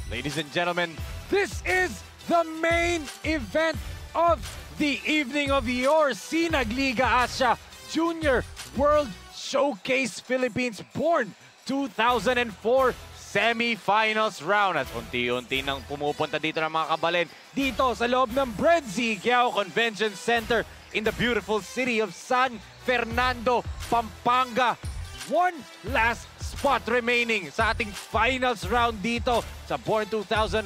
Ladies and gentlemen, this is the main event of the evening of your Sinagliga Asia Junior World Showcase Philippines Born 2004 semifinals round. At unti-unti nang pumupunta dito ng mga kabalin dito sa loob ng Brent Zigyao Convention Center in the beautiful city of San Fernando, Pampanga. One last spot remaining sa ating finals round dito sa Born 2001.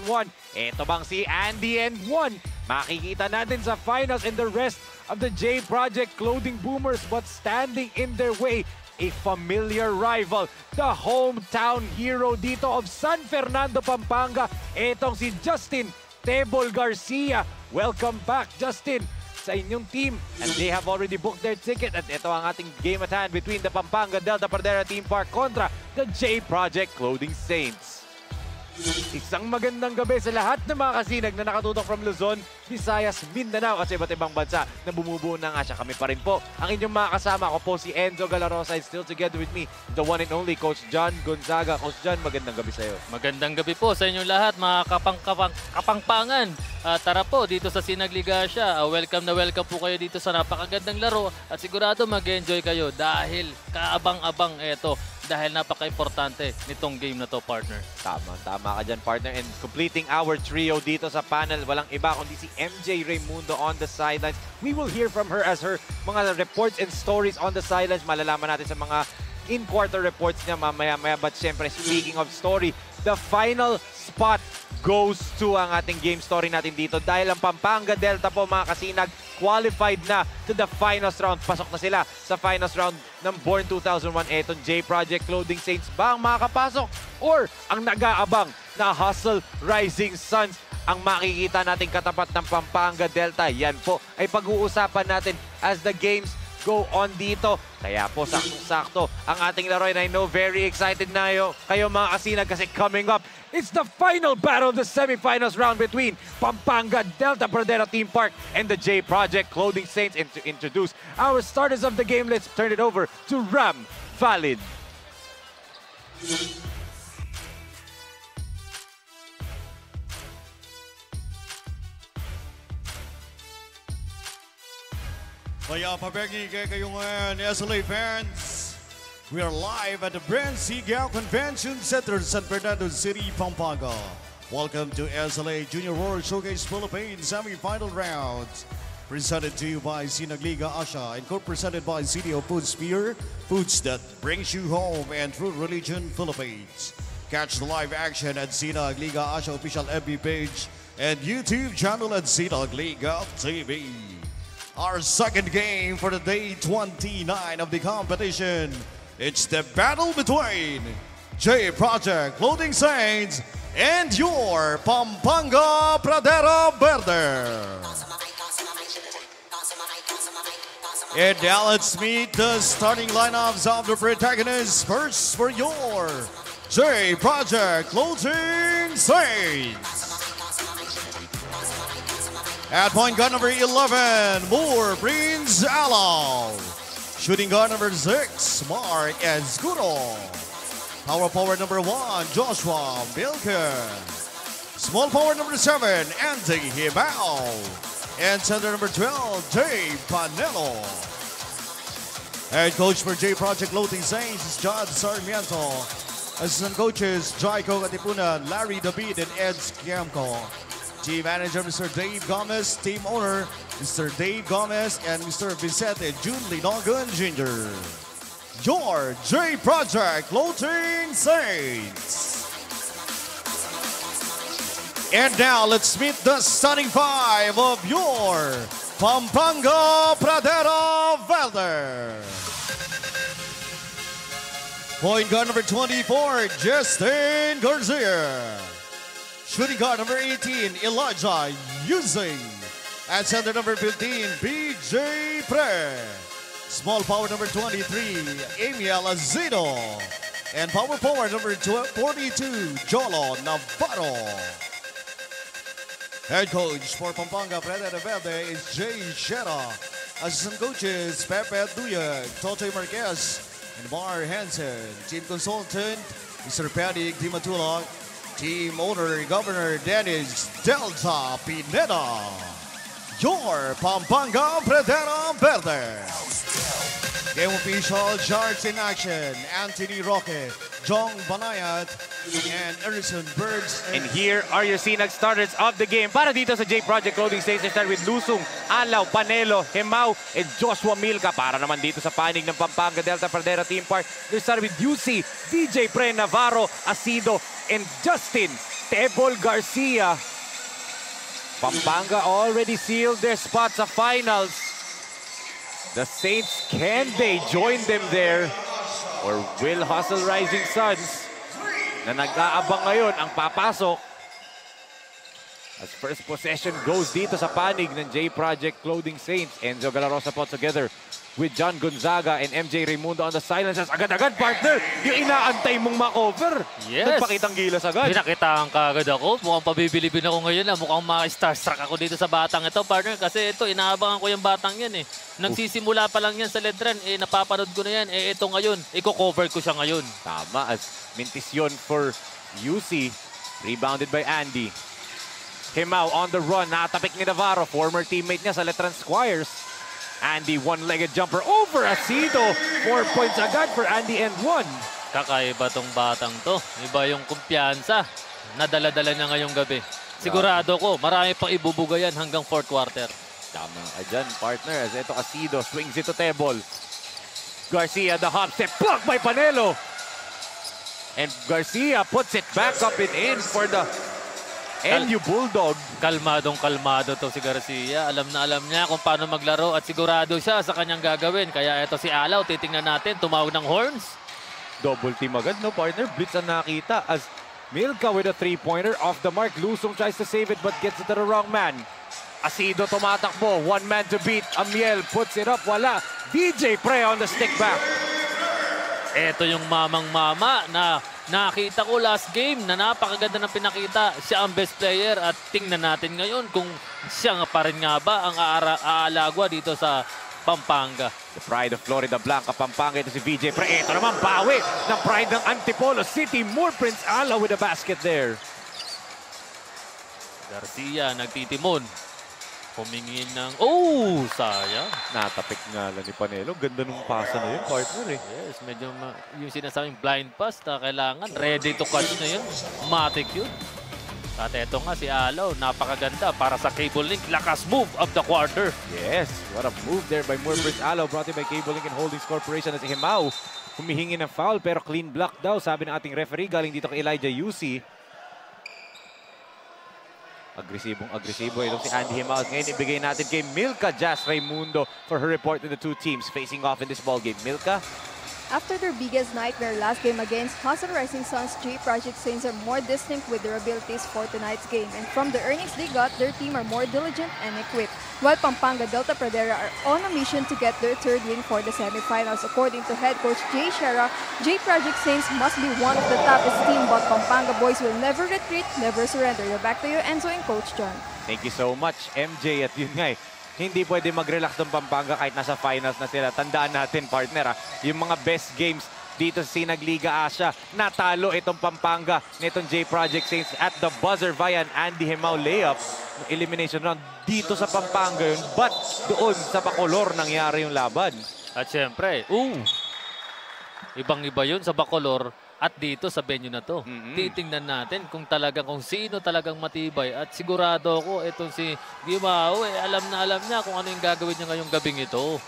Ito bang si Andy and Juan? Makikita natin sa finals and the rest of the J Project Clothing Boomers, but standing in their way, a familiar rival, the hometown hero dito of San Fernando, Pampanga. Itong si Justin Tebol Garcia. Welcome back, Justin, sa inyong team, and they have already booked their ticket. At ito ang ating game at hand between the Pampanga Delta Pradera Team Park kontra the J Project Clothing Saints. Isang magandang gabi sa lahat ng mga kasinag na nakatutok from Luzon, Visayas, Mindanao at sa iba't ibang bansa na bumubuo ng Asia. Kami pa rin po ang inyong mga kasama. Ako po si Enzo Galarosa, and still together with me, the one and only Coach John Gonzaga. Coach John, magandang gabi sa iyo. Magandang gabi po sa inyong lahat, mga kapangpangan. Tara po dito sa Sinagliga Asia. Welcome na welcome po kayo dito sa napakagandang laro at sigurado mag-enjoy kayo dahil kaabang-abang ito. Dahil napaka-importante nitong game na to, partner. Tama ka dyan, partner. And completing our trio dito sa panel, walang iba kundi si MJ Raimundo on the sidelines. We will hear from her as her mga reports and stories on the sidelines. Malalaman natin sa mga in-quarter reports niya mamaya-maya. But syempre, speaking of story, the final spot goes to ang ating game story natin dito dahil ang Pampanga Delta po, mga kasinag, qualified na to the finals round. Pasok na sila sa finals round ng Born 2001. Etong J Project Clothing Saints ba ang makakapasok or ang nag-aabang na Hustle Rising Suns ang makikita natin katapat ng Pampanga Delta? Yan po ay pag-uusapan natin as the games go on dito. Kaya po, saktong-sakto ang ating laro, and I know very excited na kayo mga kasinag kasi coming up, it's the final battle of the semifinals round between Pampanga Delta Pradera Team Park and the J Project Clothing Saints. And to introduce our starters of the game, let's turn it over to Ram Valid. Kaya pabegi kayo ngayon, SLA fans. We are live at the Brent Zigyao Convention Center, San Fernando City, Pampanga. Welcome to SLA Junior World Showcase Philippines semi-final rounds. Presented to you by Sinagliga Asia and co-presented by CDO Food Sphere, foods that brings you home, and True Religion Philippines. Catch the live action at Sinagliga Asia official FB page and YouTube channel at Sinagliga TV. Our second game for the day 29 of the competition. It's the battle between J Project Clothing Saints and your Pampanga Pradera Verde. And now let's meet the starting lineups of the protagonists. First for your J Project Clothing Saints. At point guard number 11, Moore Prince Alao. Shooting guard number 6, Mark Escudo. Power forward number 1, Joshua Milker. Small forward number 7, Andy Hibao. And center number 12, Jay Panelo. Head coach for J Project Clothing Saints is John Sarmiento. Assistant coaches, Jaiko Katipunan, Larry David, and Ed Sciamco. Team manager, Mr. Dave Gomez. Team owner, Mr. Dave Gomez and Mr. Vicente June Linogan Jr. Your J Project Clothing Saints. And now let's meet the starting five of your Pampanga Pradera Verde. Point guard number 24, Justin Garcia. Shooting guard number 18, Elijah Using. At center number 15, BJ Pre. Small power number 23, Amiel Azido. And power forward number 42, Jolo Navarro. Head coach for Pampanga Predator Verde is Jay Shera. Assistant coaches Pepe Duyag, Totoy Marquez, and Mar Hansen. Team consultant, Mr. Paddy Dimatulog. Team owner, Governor Dennis Delta Pineda. Your Pampanga Predator Verde. Game official, Jarts in action. Anthony Roque, Jong Banayat, and Erison Birds. And here are your Sinag starters of the game. Para dito sa J Project Clothing Station, start with Lusung, Alaw, Panelo, Hemao, and Joshua Milka. Para naman dito sa panig ng Pampanga Delta Pradera Team Park, they start with UC, DJ Pre, Navarro, Acido, and Justin Tebol Garcia. Pampanga already sealed their spot sa finals. The Saints, can they join them there? Or will Hustle Rising Suns, na nag-aabang ngayon, ang papasok? As first possession goes dito sa panig ng J Project Clothing Saints. Enzo Galarosa po together with John Gonzaga and MJ Raimundo on the silences. Agad-agad, partner! Yung inaantay mong makover. Yes. Nagpakitang gilas agad. Pinakitaan ka agad ako. Mukhang pabibilibin ako ngayon na mukhang ma-starstruck ako dito sa batang ito, partner. Kasi ito, inaabangan ko yung batang yan eh. Nagsisimula pa lang yan sa Ledran, eh napapanood ko na yan. Eh ito ngayon, i-cover ko siya ngayon. Tama, as mintisyon for UC. Rebounded by Andy. Hemao on the run, nakatapik ni Navarro, former teammate niya sa Letran Squires. Andy, one-legged jumper over Acido. 4 points agad for Andy and 1. Kakaiba tong batang to. Iba yung kumpiyansa na dala-dala niya ngayong gabi. Sigurado ko, marami pang ibubuga yan hanggang fourth quarter. Tama ka dyan, partner. As ito Acido, swings it to Tebol. Garcia, the hop step, blocked by Panelo. And Garcia puts it back up and in for the NU Bulldog. Kalmadong-kalmado to si Garcia. Alam na alam niya kung paano maglaro at sigurado siya sa kanyang gagawin. Kaya ito si Alaw, titingnan natin, tumawag ng horns. Double team agad, no, partner? Blitz ang nakita as Milka with a three-pointer off the mark. Lusong tries to save it but gets it to the wrong man. Acido tumatakbo, one man to beat. Amiel puts it up, wala. DJ Pre on the stick back. Ito yung mamang-mama na nakita ko last game na napakaganda ng pinakita. Siya ang best player at tingnan natin ngayon kung siya nga pa rin nga ba ang aalagwa dito sa Pampanga. The pride of Florida Blanca, Pampanga, ito si VJ Pre. Ito naman, bawi ng pride ng Antipolo City. Moore Prince Ala with a basket there. Garcia nagtitimon. Humingin ng... Oh! Sayang. Natapik nga lang ni Panelo. Ganda nung pasa na yun, partner eh. Yes, medyo yung sinasabing blind pass na kailangan. Ready to catch na yun. Matic yun. At eto nga si Alaw. Napakaganda para sa Cable Link. Lakas move of the quarter. Yes, what a move there by Moore Prince Ala. Brought in by Cable Link and Holdings Corporation. At si Hemao humihingi ng foul pero clean block daw. Sabi ng ating referee galing dito kay Elijah UC. Agresibong-agresibo. Itong si Andy Hemao. Ngayon ibigay natin kay Milka Jazz Raimundo for her report to the two teams facing off in this ballgame. Milka? After their biggest nightmare last game against Hustle Rising Suns, J Project Saints are more distinct with their abilities for tonight's game. And from the earnings they got, their team are more diligent and equipped. While Pampanga Delta Pradera are on a mission to get their third win for the semifinals. According to head coach Jay Shera, J Project Saints must be one of the toughest team, but Pampanga boys will never retreat, never surrender. Back to you, Enzo and Coach John. Thank you so much, MJ. At yun nga hindi pwede mag-relax ng Pampanga kahit nasa finals na sila. Tandaan natin, partner, yung mga best games dito sa Sinag Liga Asia, natalo itong Pampanga nitong J Project Saints at the buzzer via an Andy Hemao layup. Elimination round dito sa Pampanga yun, but doon sa Bacolor nangyari yung laban. At syempre, ibang-iba yun sa Bacolor at dito sa venue na to. Titingnan natin kung sino talagang matibay. At sigurado ako, itong si Gimao, alam na alam niya kung ano yung gagawin niya ngayong gabing ito.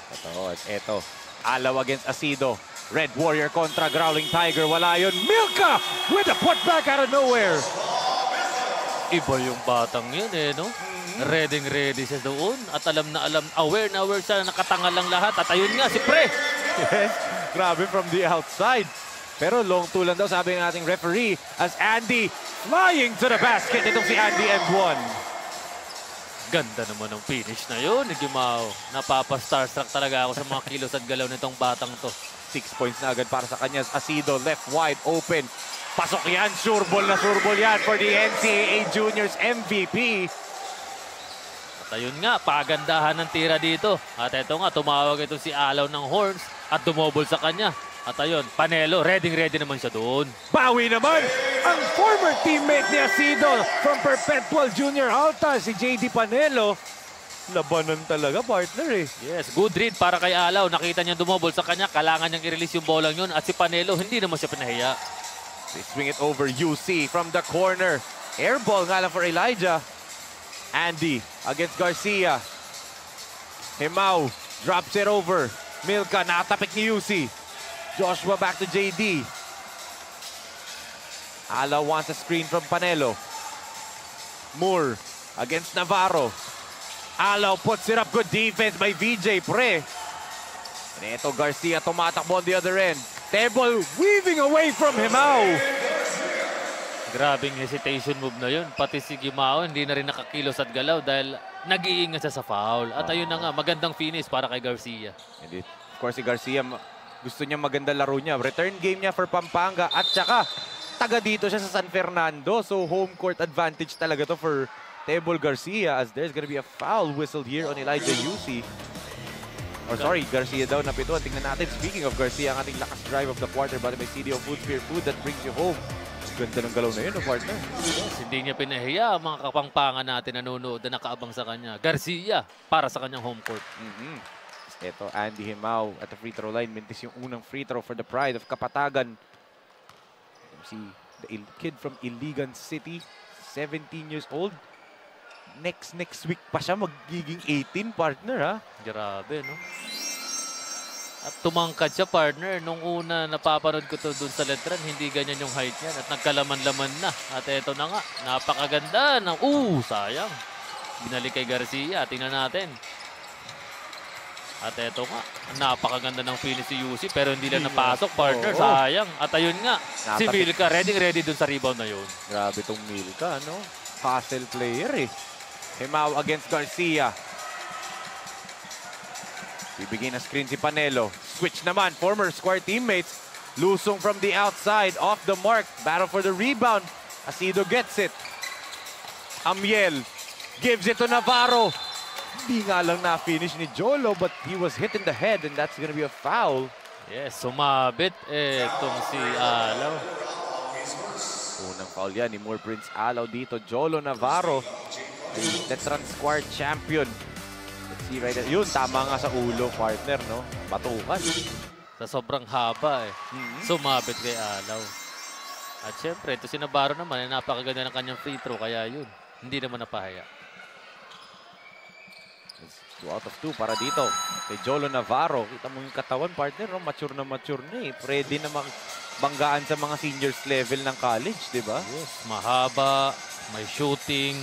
Ito. Alaw against Acido. Red Warrior kontra Growling Tiger. Wala yun. Milka with a putback out of nowhere. Iba yung batang yun no? Ready siya doon. At alam na alam, aware siya na nakatangal lang lahat. At ayun nga, si Pre. Yes. Grabe from the outside. Pero long two lang daw sabi ng ating referee as Andy flying to the basket. Itong si Andy M1. Ganda naman ng finish na yun, Gimao. Napapa-starstruck talaga ako sa mga kilos at galaw nitong batang to. 6 points na agad para sa kanya. Asido left wide open. Pasok yan. Sure ball yan for the NCAA Juniors MVP. At ayun nga, pagandahan ng tira dito. At eto nga, tumawag ito si Alaw ng horns at dumobol sa kanya. At ayun, Panelo, ready naman siya doon. Bawi naman ang former teammate ni Asido from Perpetual Junior Alta, si JD Panelo. Labanan talaga, partner eh. Yes, good read para kay Alaw. Nakita niya dumobol sa kanya, kailangan niyang i-release yung bolang yun. At si Panelo, hindi naman siya pinahiya. They swing it over UC from the corner. Air ball nga lang for Elijah. Andy against Garcia. Himao drops it over. Milka nakatapik ni UC. Joshua back to JD. Alaw wants a screen from Panelo. Moore against Navarro. Alaw puts it up. Good defense by VJ Pre. And ito Garcia tumatakbo on the other end. Tebol weaving away from Himao. Grabing hesitation move na yun. Pati si Gimao hindi na rin nakakilos at galaw dahil nag-iingat siya sa foul. At ayun na nga, magandang finish para kay Garcia. And of course, si Garcia gusto niya maganda laro niya. Return game niya for Pampanga. At saka, taga dito siya sa San Fernando. So, home court advantage talaga to for Tebol Garcia as there's gonna be a foul whistled here on Elijah UC. Or sorry, Garcia daw napituan. Tingnan natin. Speaking of Garcia, ang ating lakas drive of the quarter bali by CDO Food, Spear Food that brings you home. Ganda ng galaw na yun, partner. Yes, hindi niya pinahiya ang mga kapangpangan natin nanonood na nakaabang sa kanya. Garcia para sa kanyang home court. Ito, Andy Himao at the free throw line. Mintis yung unang free throw for the pride of Kapatagan. Si the kid from Iligan City, 17 years old. Next week pa siya magiging 18, partner, ha? Grabe, no? At tumangkad siya, partner. Nung una napapanood ko to dun sa Letran, hindi ganyan yung height niya. At nagkalaman-laman na. At eto na nga, napakaganda. Sayang. Binalik kay Garcia. Tingnan natin. At eto nga, napakaganda ng finish si UC pero hindi lang napasok, partner. Sayang. At ayun nga, si Milka ready dun sa rebound na yun. Grabe tong Milka, no? Hustle player, eh. Himao against Garcia. Bibigyan na screen si Panelo. Switch naman, former square teammates. Lusong from the outside, off the mark. Battle for the rebound. Asido gets it. Amiel gives it to Navarro. Hindi nga lang na-finish ni Jolo, but he was hit in the head and that's gonna be a foul. Yes, sumabit itong si Alaw. Unang foul yan ni Moore Prince Alaw dito. Jolo Navarro, the Letran Squad champion. Let's see right there. Yun, tama nga sa ulo, partner, no? Batukan. Sa sobrang haba, sumabit kay Alaw. At syempre, ito si Navarro naman, napakaganda ng kanyang free throw, kaya yun, hindi naman napahaya. 2 out of 2 para dito. Kay Jolo Navarro. Kita mo yung katawan, partner, no? Mature na eh. Pwede na banggaan sa mga seniors level ng college, di ba? Yes, mahaba, may shooting,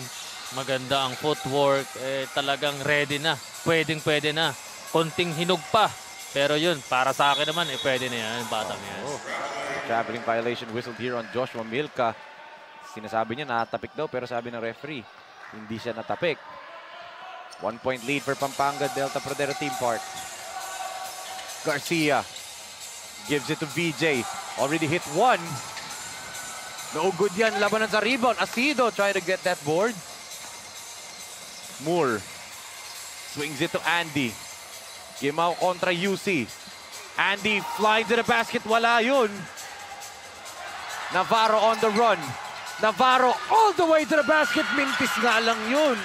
maganda ang footwork, talagang ready na. Pwede na. Konting hinog pa. Pero yun, para sa akin naman, pwede na yan, batang yan. Traveling violation whistled here on Joshua Milka. Sinasabi niya, natapik daw, pero sabi ng referee, hindi siya natapik. 1-point lead for Pampanga Delta Pradero Team Park. Garcia gives it to VJ. Already hit one. No good yan. Labanan sa rebound. Asido trying to get that board. Moore swings it to Andy. Gimao kontra UC. Andy flying to the basket. Wala yun. Navarro on the run. Navarro all the way to the basket. Mintis nga lang yun.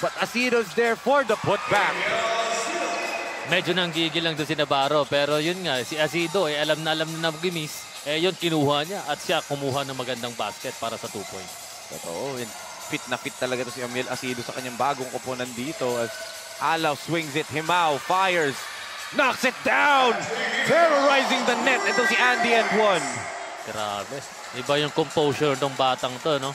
But Asido's there for the putback. Medyo nanggigil lang doon si Navarro. Pero yun nga, si Asido, alam na mag-miss. Yun, kinuha niya. At siya kumuha ng magandang basket para sa 2 points. Totoo. Fit na fit talaga to si Amiel Asido sa kanyang bagong koponan dito. As Alaw swings it. Himao fires. Knocks it down. Terrorizing the net. Ito si Andy and 1. Grabe. Iba yung composure ng batang to, no?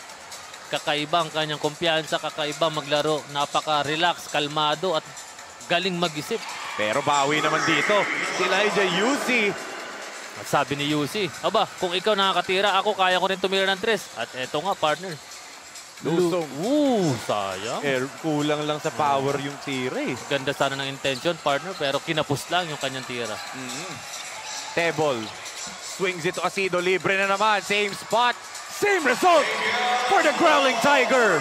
Kakaiba ang kanyang kumpiyansa, kakaiba maglaro, napaka-relax, kalmado at galing mag-isip. Pero bawi naman dito. Si Elijah UC At sabi ni Yusi, aba, kung ikaw nakakatira, ako kaya ko rin tumira ng 3. At eto nga, partner. Lusong. Sayang. Kulang lang sa power yung tira eh. Ganda sana ng intention, partner, pero kinapos lang yung kanyang tira. Tebol. Swings it to Asido. Libre na naman. Same spot. Same result for the Growling Tiger.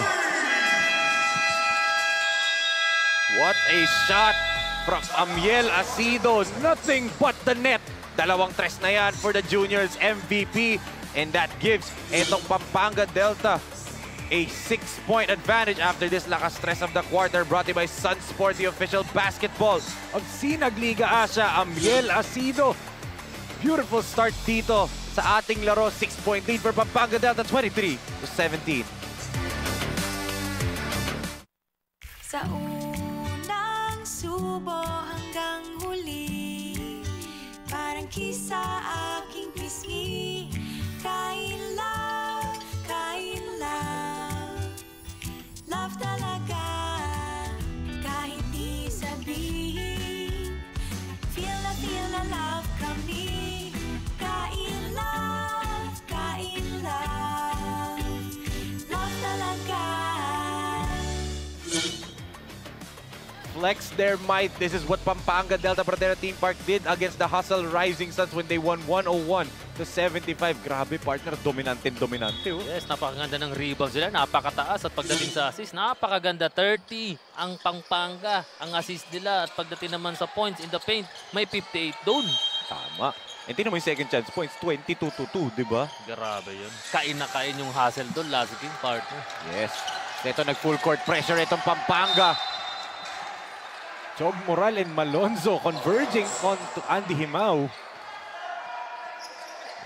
What a shot from Amiel Asido. Nothing but the net. Dalawang tres na yan for the Juniors MVP. And that gives itong Pampanga Delta a 6-point advantage after this lakas stress of the quarter, brought to you by Sunsport, the official basketball of Sinag Liga Asia. Amiel Asido. Beautiful start dito sa ating laro. 6-point lead for Pampanga Delta, 23-17. Sa unang subo hanggang huli, parang kisa aking pisngi. Kain love, love talaga, kahit di sabihin. Feel na love kami. Kain love, love talaga. Flex their might. This is what Pampanga Delta Pradera Team Park did against the Hustle Rising Suns when they won 101-75. Grabe, partner. Dominante. Oh. Yes, napakaganda ng rebounds nila. Napakataas at pagdating sa assist, napakaganda. 30 ang Pampanga, ang assist nila. At pagdating naman sa points in the paint, may 58 doon. Tama. And tinan mo yung second chance points, 22-2, di ba? Grabe yun. Kain na kain yung hustle doon, last game, partner. Yes. Ito nag-full court pressure itong Pampanga. Chog Moral and Malonzo converging on to Andy Himao.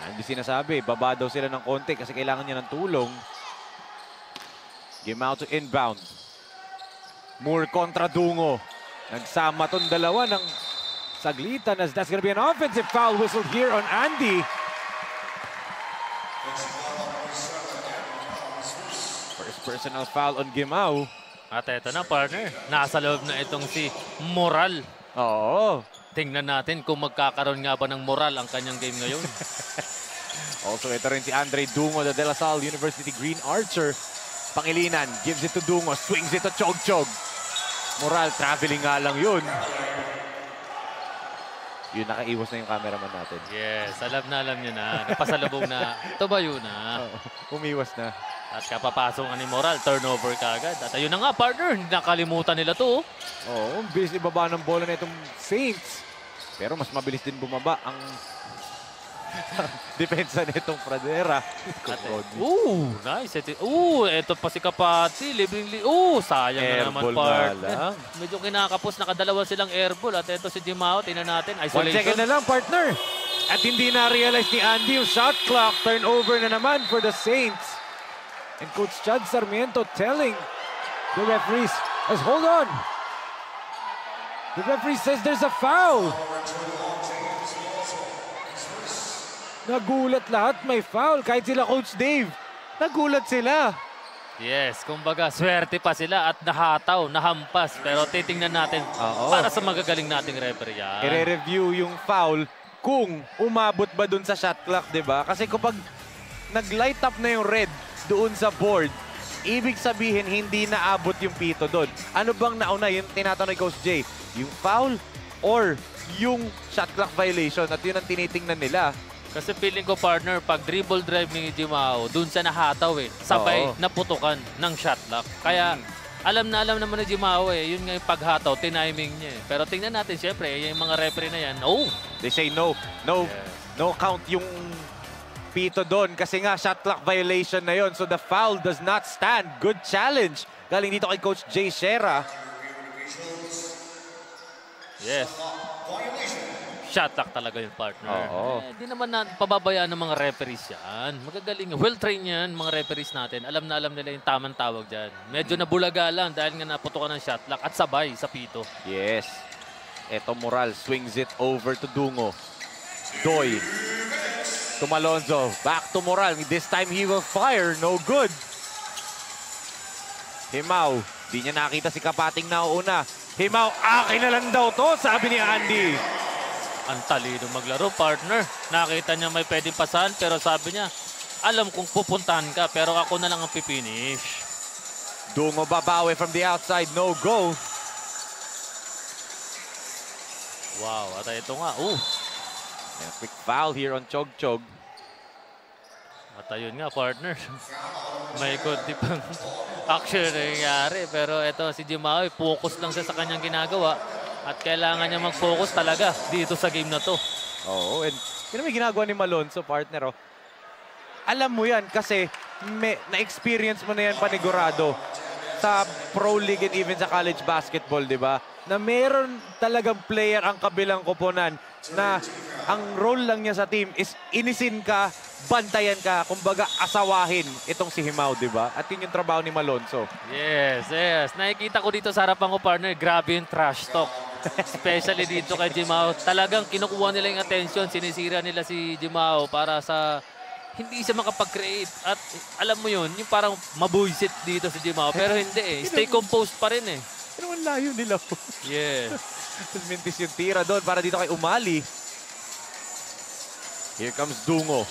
Andy sinasabi, baba daw sila ng konti kasi kailangan niya ng tulong. Himao to inbound. Moore kontra Dungo. Nagsama tong dalawa ng saglitan as that's gonna be an offensive foul whistled here on Andy. First personal foul on Himao. At eto na, partner. Nasa loob na itong si Moral. Oo. Tingnan natin kung magkakaroon nga ba ng moral ang kanyang game ngayon. Also, ito rin si Andre Dungo, the De La Salle University Green Archer. Pangilinan, gives it to Dungo, swings it to Chog. Moral, traveling nga lang yun. Yun, nakaiwas na yung cameraman natin. Yes, alam niya na. Napasalubong na. Tumayo na. Umiwas na. At kapapasok ni Moral, turnover kaagad. At ayun na nga, partner. Nakalimutan nila to. Oo, bilis ibaba ng bola na itong Saints. Pero mas mabilis din bumaba ang depensa nitong Pradera. Nice. Ito pa si Kapati. Sayang na naman, partner. Medyo kinakapos. Nakadalawa silang airball. At ito si Jimao. Tingnan natin. 1 Isolation. second na lang, partner. At hindi na-realize ni Andy yung shot clock. Turnover na naman for the Saints. And Coach Chad Sarmiento telling the referees, hold on. The referee says there's a foul. Nagulat lahat, may foul. Kahit sila Coach Dave, nagulat sila. Yes, kumbaga swerte pa sila at nahataw, nahampas. Pero titingnan natin para sa magagaling nating referee yan. I-review yung foul kung umabot ba dun sa shot clock, di ba? Kasi kapag nag-light up na yung red doon sa board, ibig sabihin hindi naabot yung pito doon. Ano bang nauna? Yung tinatanong ni Coach Jay, yung foul or yung shot clock violation? At yun ang tinitingnan nila. Kasi feeling ko, partner, pag dribble drive ni Jimao, dun sa nahataw sabay naputukan ng shot clock. Kaya alam naman ni Jimao yun nga yung paghataw, tiniming niya. Pero tingnan natin, syempre, yung mga referee na yan, they say no count yung pito doon kasi nga shot clock violation na yon. So the foul does not stand. Good challenge. Galing dito kay Coach Jay Shera. Yes. Shot clock talaga yung partner. Hindi naman pababayaan ng mga referees yan. Magagaling. Well-trained yan, mga referees natin. Alam na alam nila yung tamang tawag dyan. Medyo nabulaga lang dahil nga naputukan ng shot clock at sabay sa pito. Yes. Eto Moral swings it over to Dungo. Doy. To Malonzo. Back to Moral. This time he will fire. No good. Himao. Di niya nakita si Kapating nauuna. Himao, akin na lang daw to, sabi ni Andy. Ang talino maglaro, partner. Nakita niya may pwedeng pasahan, pero sabi niya, alam kong pupuntahan ka, pero ako na lang ang pipinish. Dungo babawi from the outside, no go. Wow, at ito nga. And a quick foul here on Chog Chog. At ayun nga, partner. May konti pang action na nangyari. Pero ito si Jimao, focus lang siya sa kanyang ginagawa. At kailangan niya mag-focus talaga dito sa game na to. Oo, and yun may ginagawa ni Malonzo, partner. Oh. Alam mo yan kasi na-experience mo na yan panigurado sa Pro League and even sa college basketball, di ba? Na meron talagang player ang kabilang koponan na ang role lang niya sa team is inisin ka, bantayan ka, kumbaga asawahin itong si Himao, di ba? At yun yung trabaho ni Malonzo. Yes, yes. Nakikita ko dito sa harapan ko, partner, grabe yung trash talk. Especially dito kay Jimao. Talagang kinukuha nila yung attention, sinisira nila si Jimao para sa hindi siya makapag-create. At alam mo yun, yung parang mabuisit dito si Jimao. Pero hindi eh. Stay composed pa rin eh. Pero ang layo nila po. Yes. Mintis yung tira doon para dito kay Umali. Here comes Dungo.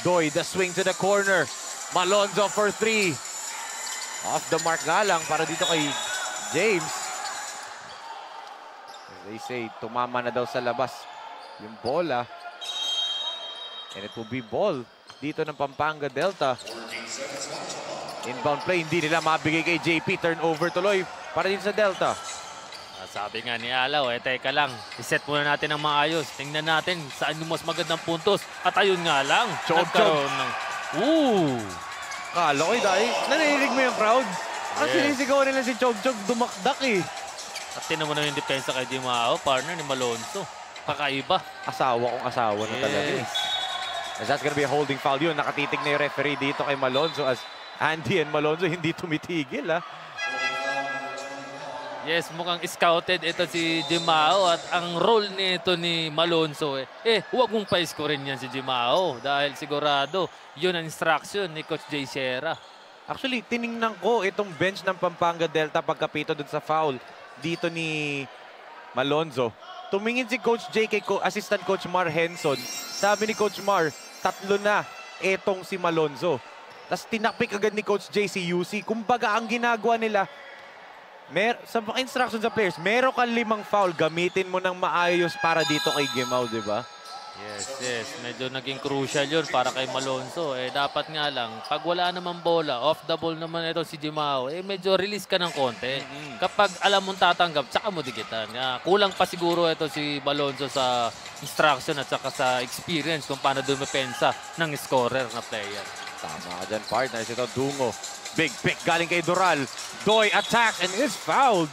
Doy, the swing to the corner. Malonzo for 3. Off the mark nga lang para dito kay James. As they say, tumama na daw sa labas yung bola. And it will be ball dito ng Pampanga Delta. Inbound play, hindi nila mabigay kay JP. Turnover tuloy para dito sa Delta. Sabi nga ni Alaw, teka lang, iset muna natin ang maayos. Tingnan natin saan yung mas magandang puntos. At ayun nga lang, nagkaroon ng... Kala ko dahil narinig mo yung crowd. Ang Yes. sinisigaw nila si Chog Chog, dumakdak eh. At tinan mo na yung depensa kay Jimao, partner ni Malonzo. Kakaiba. Asawa kong asawa na talaga eh. Yes. As that's gonna be a holding foul yun. Nakatitig na yung referee dito kay Malonzo as Andy and Malonzo hindi tumitigil ah. Yes, mukhang scouted ito si Jimao at ang role nito ni Malonzo huwag mong pa-scorein yan si Jimao dahil sigurado yun ang instruction ni Coach Jay Sierra. Actually, tiningnan ko itong bench ng Pampanga Delta pagkapito dun sa foul dito ni Malonzo. Tumingin si Coach J kay Assistant Coach Mar Henson. Sabi ni Coach Mar, 3 na etong si Malonzo. Tapos tinakpik agad ni Coach J si UC. Kumbaga ang ginagawa nila, sa mga instructions sa players, meron kang 5 foul, gamitin mo ng maayos para dito kay Gimao, di ba? Yes. Medyo naging crucial yun para kay Malonzo. Dapat nga lang, pag wala naman bola, off the ball naman ito si Jimao, medyo release ka ng konti. Kapag alam mong tatanggap, tsaka mo digitan. Kulang pa siguro ito si Malonzo sa instruction at saka sa experience kung paano dumepensa ng scorer na player. Tama ka dyan, partners. Ito, Dungo. Big pick galing kay Doral. Doy attacks and is fouled.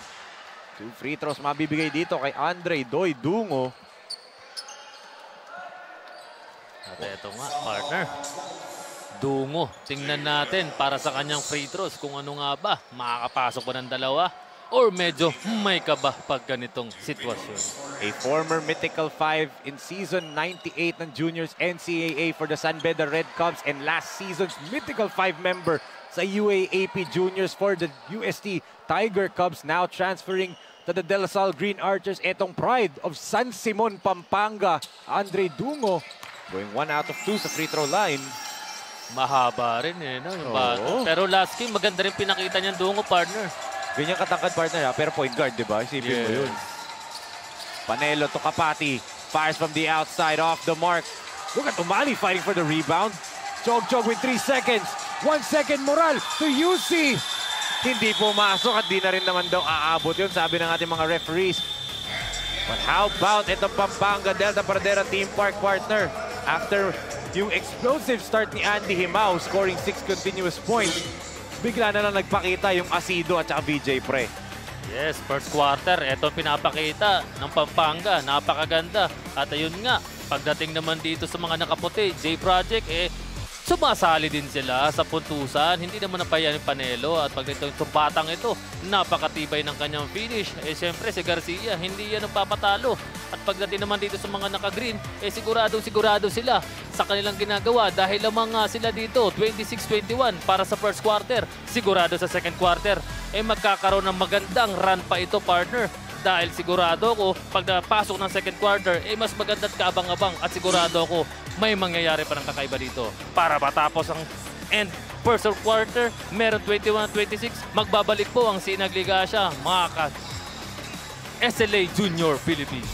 2 free throws mabibigay dito kay Andre Doy Dungo. At ito nga, partner. Dungo. Tingnan natin para sa kanyang free throws kung ano nga ba. Makakapasok ba ng 2? Or medyo may kaba pag ganitong sitwasyon. A former Mythical 5 in season 98 ng Juniors NCAA for the San Beda Red Cubs and last season's Mythical 5 member sa UAAP Juniors for the UST Tiger Cubs, now transferring to the De La Salle Green Archers. Etong pride of San Simon, Pampanga, Andre Dungo, going 1 out of 2 sa free throw line. Mahaba rin no, yung bata. Oo. Pero last game, maganda rin pinakita niyang Dungo, partner. Ganyan katangkad, partner, pero point guard, di ba? Isipin mo yun. Panelo to Kapati, fires from the outside, off the mark. Look at Umali fighting for the rebound. Chog Chog with 3 seconds. 1 second, Moral to UC. Hindi pumasok at di na rin naman daw aabot yun, sabi ng ating mga referees. But how about itong Pampanga Delta Pradera Team Park, partner? After yung explosive start ni Andy Himao, scoring 6 continuous points, bigla na lang nagpakita yung Asido at saka VJ Pre. Yes, first quarter, eto pinapakita ng Pampanga, napakaganda. At ayun nga, pagdating naman dito sa mga nakaputi, J Project, sumasali din sila sa puntusan. Hindi naman napayan yung Panelo. At pag itong batang ito, napakatibay ng kanyang finish. Siyempre si Garcia, hindi yan nagpapatalo. At pagdating naman dito sa mga naka-green, sigurado sila sa kanilang ginagawa. Dahil lamang sila dito, 26-21 para sa first quarter. Sigurado sa second quarter, magkakaroon ng magandang run pa ito, partner. Dahil sigurado ko, pag napasok ng second quarter, mas maganda't kaabang-abang at sigurado ko may mangyayari pa ng kakaiba dito. Para matapos ang end first quarter, meron 21-26, magbabalik po ang Sinag Liga Asia, mga SLA Junior Philippines.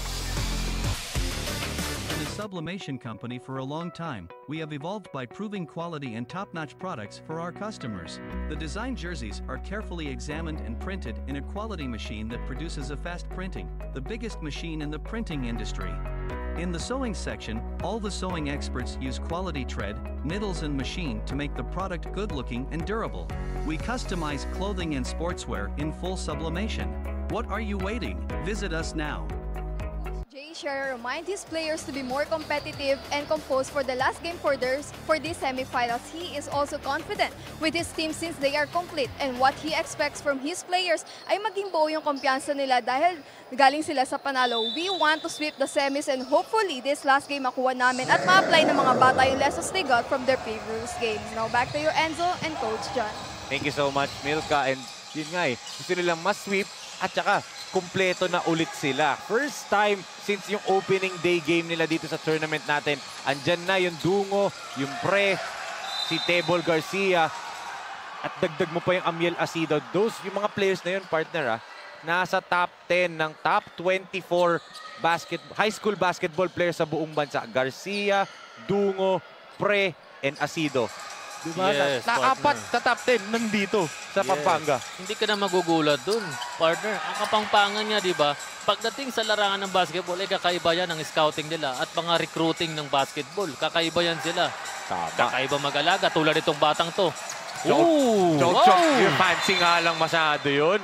The Sublimation Company for a long time, we have evolved by proving quality and top-notch products for our customers. The design jerseys are carefully examined and printed in a quality machine that produces a fast printing, the biggest machine in the printing industry. In the sewing section, all the sewing experts use quality thread, needles and machine to make the product good-looking and durable. We customize clothing and sportswear in full sublimation. What are you waiting? Visit us now. Jay Scherer reminds his players to be more competitive and composed for the last game for these semifinals. He is also confident with his team since they are complete, and what he expects from his players ay maging buo yung kumpiyansa nila dahil galing sila sa panalo. We want to sweep the semis and hopefully this last game makuha namin at ma-apply ng mga bata yung lessons they got from their previous games. Now back to you, Enzo and Coach John. Thank you so much, Milka. And yun nga gusto nilang mas-sweep at saka kumpleto na ulit sila. First time since yung opening day game nila dito sa tournament natin. Andyan na yung Dungo, yung Pre, si Tebol Garcia, at dagdag mo pa yung Amiel Asido. Those, yung mga players na yun, partner, nasa top 10 ng top 24 high school basketball players sa buong bansa. Garcia, Dungo, Pre, and Asido. Diba? Yes, Apat sa top 10 nandito sa Pampanga. Hindi ka na magugulat dun, partner. Ang kapampangan niya, di ba? Pagdating sa larangan ng basketball, kakaiba yan ang scouting nila at mga recruiting ng basketball. Kakaiba yan sila. Kakaiba mag-alaga, tulad itong batang to. Chok, yung fancy nga lang masyado yun.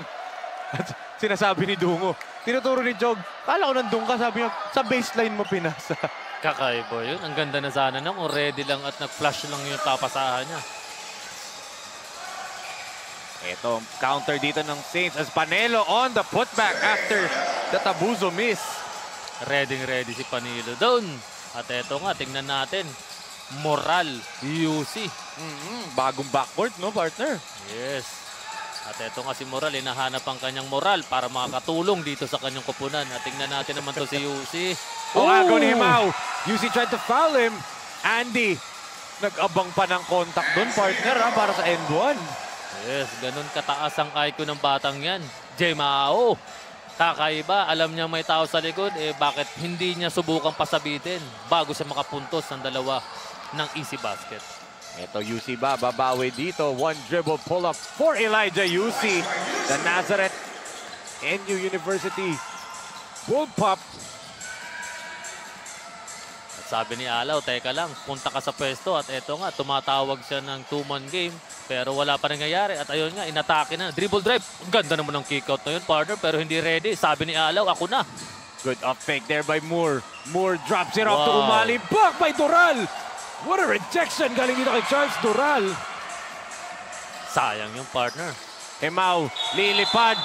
At sinasabi ni Dungo, tinuturo ni Jog, kala ko nandun ka, sabi niya, sa baseline mo pinasa. Kakaiba yun. Ang ganda na sana nang ready lang at nag-flash lang yung papasahan niya. Ito, counter dito ng Saints as Panelo on the putback after the Tabuzo miss. Ready si Panilo doon. At eto nga, tingnan natin. Moral, UC. Bagong backcourt, no, partner? Yes. At eto nga si Moral, hinahanap ang kanyang moral para makakatulong dito sa kanyang kupunan. At tingnan natin naman to si UC. Agaw ni Himao. UC tried to foul him. Andy, nag-abang pa ng contact doon, partner, para sa end one. Yes, ganun kataas ang IQ ng batang yan. Jemao. Kakaiba, alam niya may tao sa likod, bakit hindi niya subukang pasabitin bago siya makapuntos ng dalawa ng easy basket. Ito, UC ba? Babawi dito. One dribble pull-up for Elijah UC. The Nazareth NU University Bull Pop. At sabi ni Alaw, teka lang, punta ka sa pwesto. At eto nga, tumatawag siya ng 2-man game. Pero wala pa nangyayari. At ayun nga, inatake na. Dribble drive. Ang ganda naman ng kick-out na yun, partner. Pero hindi ready. Sabi ni Alaw, ako na. Good up fake there by Moore. Moore drops it off to Umali. Blocked by Doral. What a rejection galing dito kay Charles Doral. Sayang yung partner. Himao, lilipad.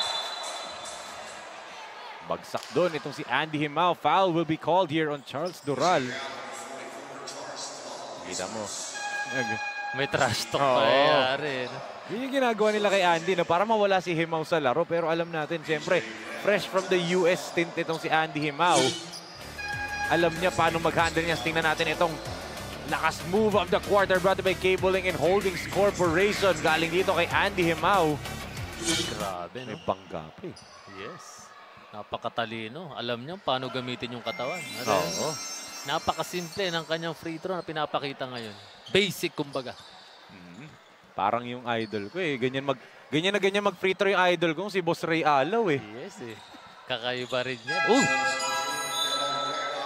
Bagsak doon itong si Andy Himao. Foul will be called here on Charles Doral. Kita mo. May trash talk pa nangyayari. Yun yung ginagawa nila kay Andy na para mawala si Himao sa laro. Pero alam natin, siyempre, fresh from the US stint itong si Andy Himao. Alam niya paano mag-handle niya. Tingnan natin itong lakas move of the quarter brought by Cabling and Holdings Corporation. Galing dito kay Andy Himao. Grabe, no? May bangga pa eh. Yes. Napakatalino. Alam niya paano gamitin yung katawan. Oo. Napakasimple ng kanyang free throw na pinapakita ngayon. Basic, kumbaga. Parang yung idol ko eh. Ganyan mag free throw yung idol ko, si Boss Ray Alaw eh. Yes eh. Kakaiba rin yan.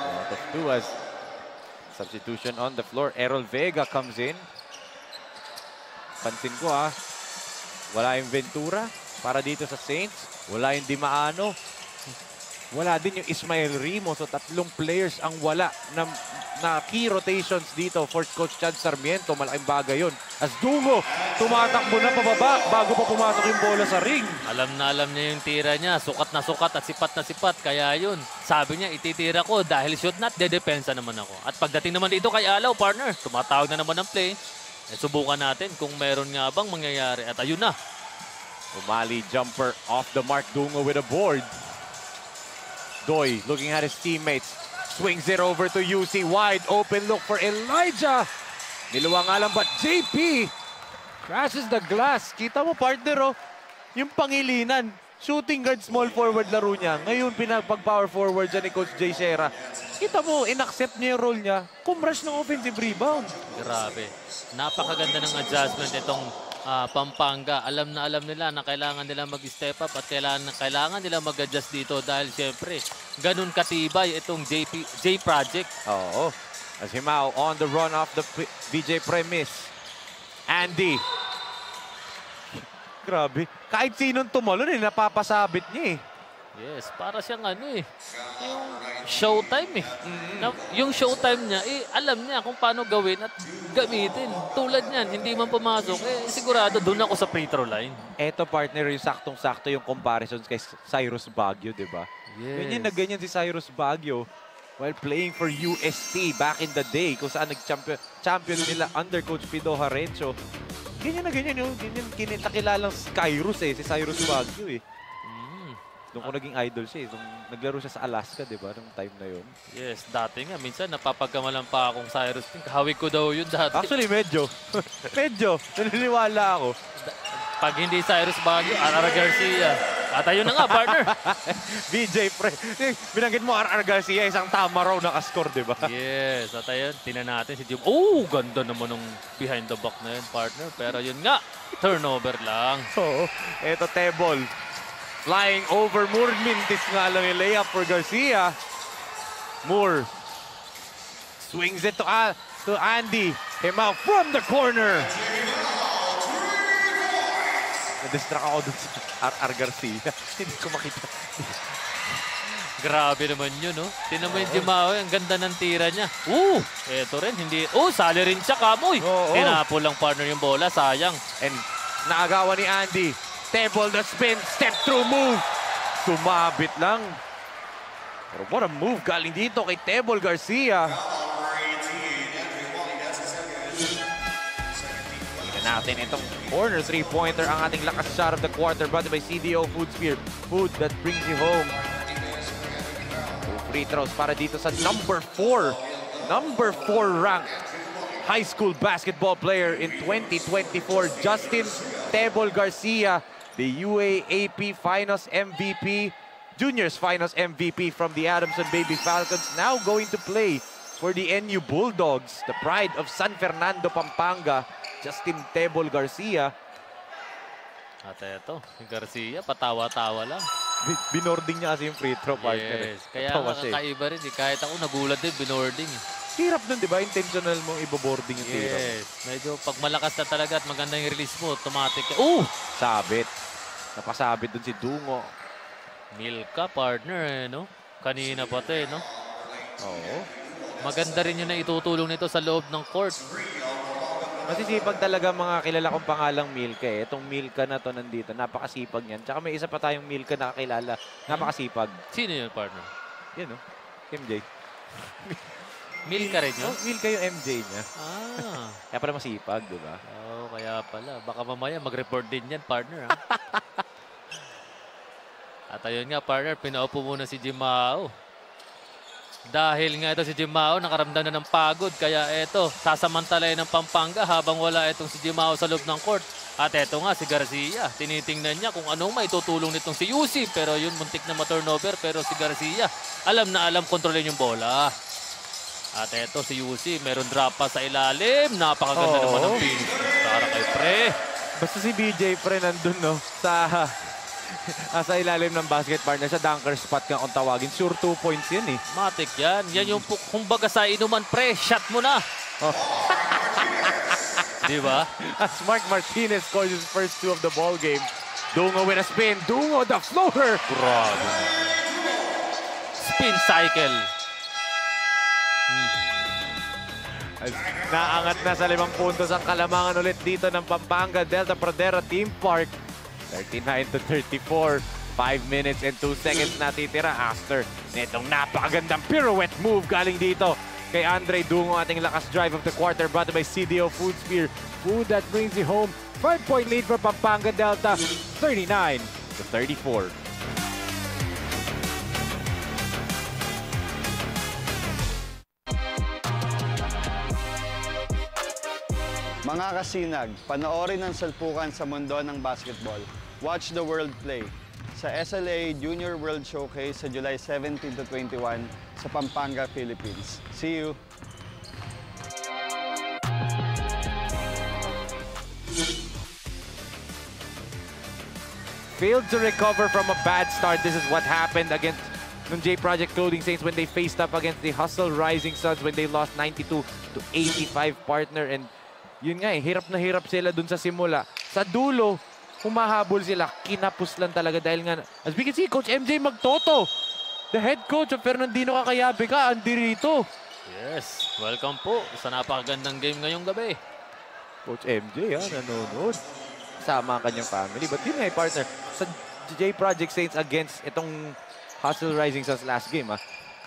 Out of two as substitution on the floor. Errol Vega comes in. Pansin ko wala yung Ventura para dito sa Saints. Wala yung Dimaano. Wala din yung Ismael Rimo. So tatlong players ang wala na key rotations dito for Coach Chad Sarmiento. Malaking bagay yun. As Dungo, tumatakbo na pababa bago pa pumasok yung bola sa ring. Alam na alam niya yung tira niya. Sukat na sukat at sipat na sipat. Kaya yun, sabi niya, ititira ko dahil shoot not, dedepensa naman ako. At pagdating naman dito kay Alaw, partner, tumatawag na naman ng play. Subukan natin kung meron nga bang mangyayari. At ayun na. Umali jumper off the mark. Dungo with a board. Doy looking at his teammates. Swings it over to UC. Wide open look for Elijah. Niluwa nga lang, but JP crashes the glass. Kita mo, partner, oh, yung pangilinan. Shooting guard, small forward laro niya. Ngayon, pinapag-power forward dyan ni Coach Jay Sierra. Kita mo, in-accept niya yung role niya. Kumrush ng offensive rebound. Grabe. Napakaganda ng adjustment itong Pampanga. Alam nila na kailangan nila mag-step up at kailangan nila mag-adjust dito dahil siyempre, ganun katibay itong J Project. Oo. As Himao on the run off the VJ premise. Andy. Grabe. Kahit sinong tumalon, napapasabit niya eh. Yes, para siyang yung showtime eh. Yung showtime niya, alam niya kung paano gawin at gamitin. Tulad niyan, hindi man pumasok, sigurado doon ako sa free throw line. Eto, partner, yung saktong-sakto yung comparisons kay Cyrus Baguio, di ba? Yes. Ganyan na ganyan si Cyrus Baguio while playing for UST back in the day kung saan nag-champion nila under Coach Pido Harencio. Ganyan na ganyan yung kilalang Kairos si Cyrus Baguio eh. Doon ko naging idol siya eh. Naglaro siya sa Alaska, di ba? Nung time na yun. Yes, dati nga. Minsan napapagkamalan pa akong Cyrus. Kahawig ko daw yun dati. Actually, medyo. Naniniwala ako. Pag hindi Cyrus Baguio, RR Garcia. At ayun na nga, partner. BJ Pre. Binanggit mo RR Garcia, isang tama raw nakascore, di ba? Yes, at ayun, tinan natin si Jim. Oh, ganda naman ng behind the back na yun, partner. Pero yun nga, turnover lang. Oo. Eto, Tebol. Flying over Moore. Mintis nga lang yung layup for Garcia. Moore swings it to Andy. Him out from the corner. Na-distract ako dun sa RR Garcia. Hindi ko makita. Grabe naman yun, no? Tinan mo yung Jimao, ang ganda ng tira niya. Eto rin, hindi. Sali rin siya, kamoy. Tinapo lang partner yung bola, sayang. And naagawa ni Andy. Tebol the spin, step through move. Sumabit lang. Pero what a move galing dito kay Tebol Garcia. Tingnan natin itong corner three-pointer ang ating lakas shot of the quarter brought by CDO Food Sphere. Food that brings you home. 2 free throws para dito sa number 4 ranked high school basketball player in 2024, Justin Tebol Garcia. The UAAP Finals MVP, Juniors Finals MVP from the Adamson Baby Falcons, now going to play for the NU Bulldogs, the pride of San Fernando, Pampanga, Justin Tebol Garcia. At eto, si Garcia, patawa-tawa lang. Binording niya kasi yung free throw partner. Yes, kaya kakaiba rin. Kahit ako nagulat din, binording. Hirap nun, di ba? Intentional mong iboboarding yung tira. Yes, medyo pag malakas na talaga at maganda yung release mo, automatic. Sabit. Napasabit dun si Dungo. Milka, partner, no? Kanina pa ito, no? Oo. Maganda rin yun na itutulong nito sa loob ng court. Masisipag talaga mga kilala kong pangalang Milka eh. Itong Milka na to nandito, napakasipag yan. Tsaka may isa pa tayong Milka na kakilala, napakasipag. Sino yun, partner? Yan, no? MJ. Milka rin yun? Milka yung MJ niya. Kaya pala masipag, di ba? Kaya pala. Baka mamaya mag-report din yan, partner. At ayun nga, partner, pinaupo muna si Jimao. Dahil nga ito si Jimao, nakaramdam na ng pagod. Kaya ito, sasamantalay ng Pampanga habang wala itong si Jimao sa loob ng court. At ito nga, si Garcia. Tinitingnan niya kung anong maitutulong nitong si UC. Pero yun, muntik na ma-turnover. Pero si Garcia, alam na alam kontrolin yung bola. At eto si UC, meron drop pa sa ilalim. Napakaganda naman ng pin. Para kay Pre. Basta si BJ Pre nandun, no? Sa ilalim ng basket partner. Sa dunker spot ka kung tawagin. Sure 2 points yan eh. Matik yan. Yan yung kumbaga sa inuman, Pre. Shot mo na. Diba? As Mark Martinez scores his first 2 of the ball game. Dungo with a spin. Dungo the floater. Grabe. Spin cycle. Naangat na sa 5 puntos ang kalamangan ulit dito ng Pampanga Delta Pradera Team Park. 39-34. 5 minutes and 2 seconds natitira after nitong napakagandang pirouette move galing dito kay Andre Dungo. Ating lakas drive of the quarter brought by CDO Food Sphere. Food that brings you home. 5-point lead for Pampanga Delta. 39-34. Mga kasinag, panoorin ang salpukan sa mundo ng basketball. Watch the world play sa SLA Junior World Showcase sa July 17 to 21 sa Pampanga, Philippines. See you! Failed to recover from a bad start. This is what happened against ng J Project Clothing Saints when they faced up against the Hustle Rising Suns when they lost 92 to 85 partner. And yun nga hirap na hirap sila dun sa simula. Sa dulo, humahabol sila. Kinapos lang talaga dahil nga, as we can see, Coach MJ Magtoto, the head coach of Fernandino Kakayabe ka, andirito. Yes, welcome po sa napakagandang game ngayong gabi. Coach MJ, nanonood. Kasama ang kanyang family. But yun nga, partner, sa J Project Saints against itong Hustle Rising Suns last game,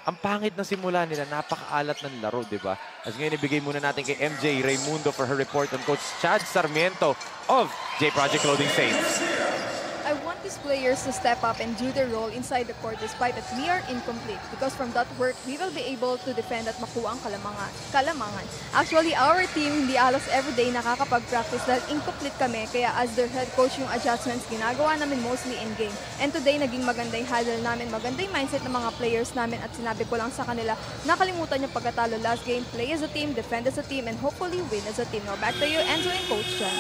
ang pangit na simula nila, napakaalat ng laro, di ba? As ngayon, ibigay muna natin kay MJ Raimundo for her report on Coach Chad Sarmiento of J Project Clothing Saints. I want these players to step up and do their role inside the court despite that we are incomplete because from that work, we will be able to defend at makuha ang kalamangan. Actually, our team hindi alos everyday nakakapag-practice dahil incomplete kami kaya as their head coach yung adjustments ginagawa namin mostly in-game. And today, naging maganda yung handle namin, maganda yung mindset ng mga players namin at sinabi ko lang sa kanila, nakalimutan yung pagkatalo last game, play as a team, defend as a team, and hopefully win as a team. Now back to you, Enzo and Coach John.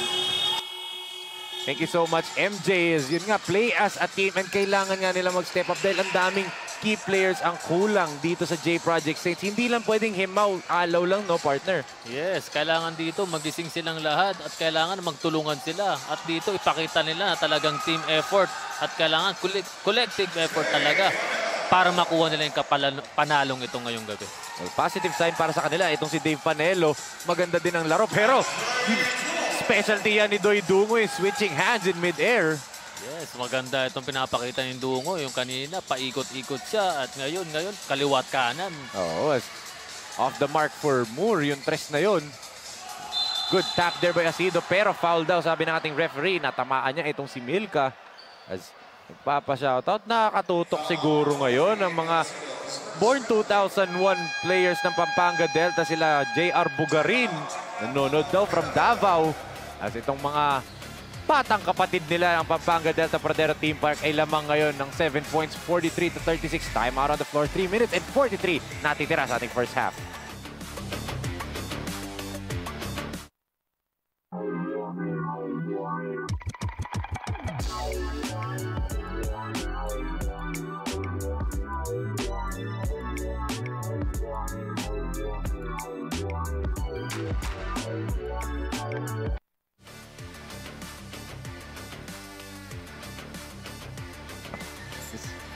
Thank you so much, MJ. Yun nga, play as a team and kailangan nga nila mag-step up dahil ang daming key players ang kulang dito sa J Project Saints. Hindi lang pwedeng himaw, alaw lang, no, partner? Yes, kailangan dito magising silang lahat at kailangan magtulungan sila. At dito ipakita nila na talagang team effort at kailangan collective effort talaga para makuha nila yung panalong ito ngayong gabi. Well, positive sign para sa kanila. Itong si Dave Panelo, maganda din ang laro. Pero specialty yan ni Doy Dungo, switching hands in mid-air. Yes, maganda itong pinapakita ni Dungo. Yung kanina, paikot-ikot siya. At ngayon, kaliwat kanan. Oo, off the mark for Moore, yung tres na yun. Good tap there by Asido, pero foul daw, sabi ng ating referee. Natamaan niya itong si Milka. As nagpapa-shoutout, nakakatutok siguro ngayon ang mga born 2001 players ng Pampanga Delta, sila JR Bugarin. Nanonood daw from Davao. As itong mga batang kapatid nila ng Pampanga Delta Pradera Team Park ay lamang ngayon ng 7 points, 43 to 36. Time out on the floor, 3 minutes and 43 natitira sa ating first half.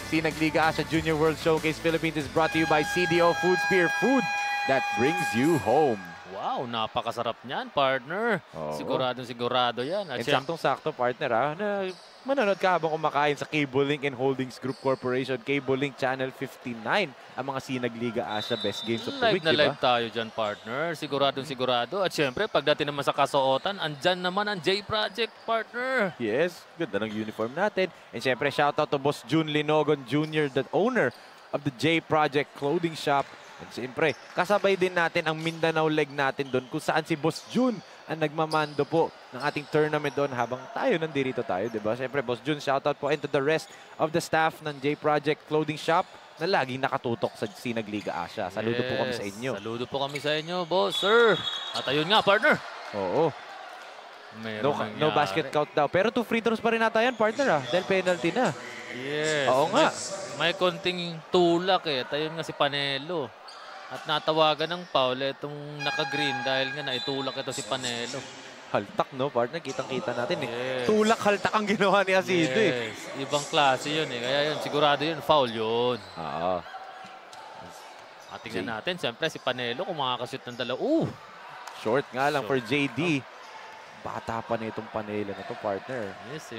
Sinag Liga Asia Junior World Showcase Philippines is brought to you by CDO Food Spear, food that brings you home. Wow, napakasarap niyan, partner. Oo. Sigurado yan. At And saktong-sakto, partner, na manonood ka habang kumakain sa Cable Link and Holdings Group Corporation, Cable Link Channel 59, ang mga Sinag Liga Asia best games of the week, live na diba? live tayo dyan, partner. Sigurado. At syempre, pagdating naman sa kasuotan, andyan naman ang J Project, partner. Yes, ganda ng uniform natin. And syempre, shoutout to Boss June Linogon Jr., the owner of the J Project Clothing Shop. And siyempre, kasabay din natin ang Mindanao leg natin doon kung saan si Boss June ang nagmamando po ng ating tournament doon habang tayo nandito tayo, diba? Siyempre, Boss June, shoutout po and to the rest of the staff ng J Project Clothing Shop na laging nakatutok sa Sinag Liga Asia. Saludo po kami sa inyo. Saludo po kami sa inyo, boss, sir. At ayun nga, partner. Oo. No basket count daw. Pero 2 free throws pa rin nata yan, partner, dahil penalty na. Yes. Oo nga. May konting tulak eh. Ayun nga si Panelo. At natawagan ng foul itong naka-green dahil nga naitulak ito si Panelo. Haltak, no, partner? Kitang-kita natin eh. Yes. Tulak haltak ang ginawa ni Asido eh. Ibang klase yun eh. Kaya yun, sigurado yun, foul yun. Oo. At tingnan natin, siyempre si Panelo kung makakashoot ng dalawa. Short nga lang for JD. Bata pa na itong Panelo na to, partner. Yes,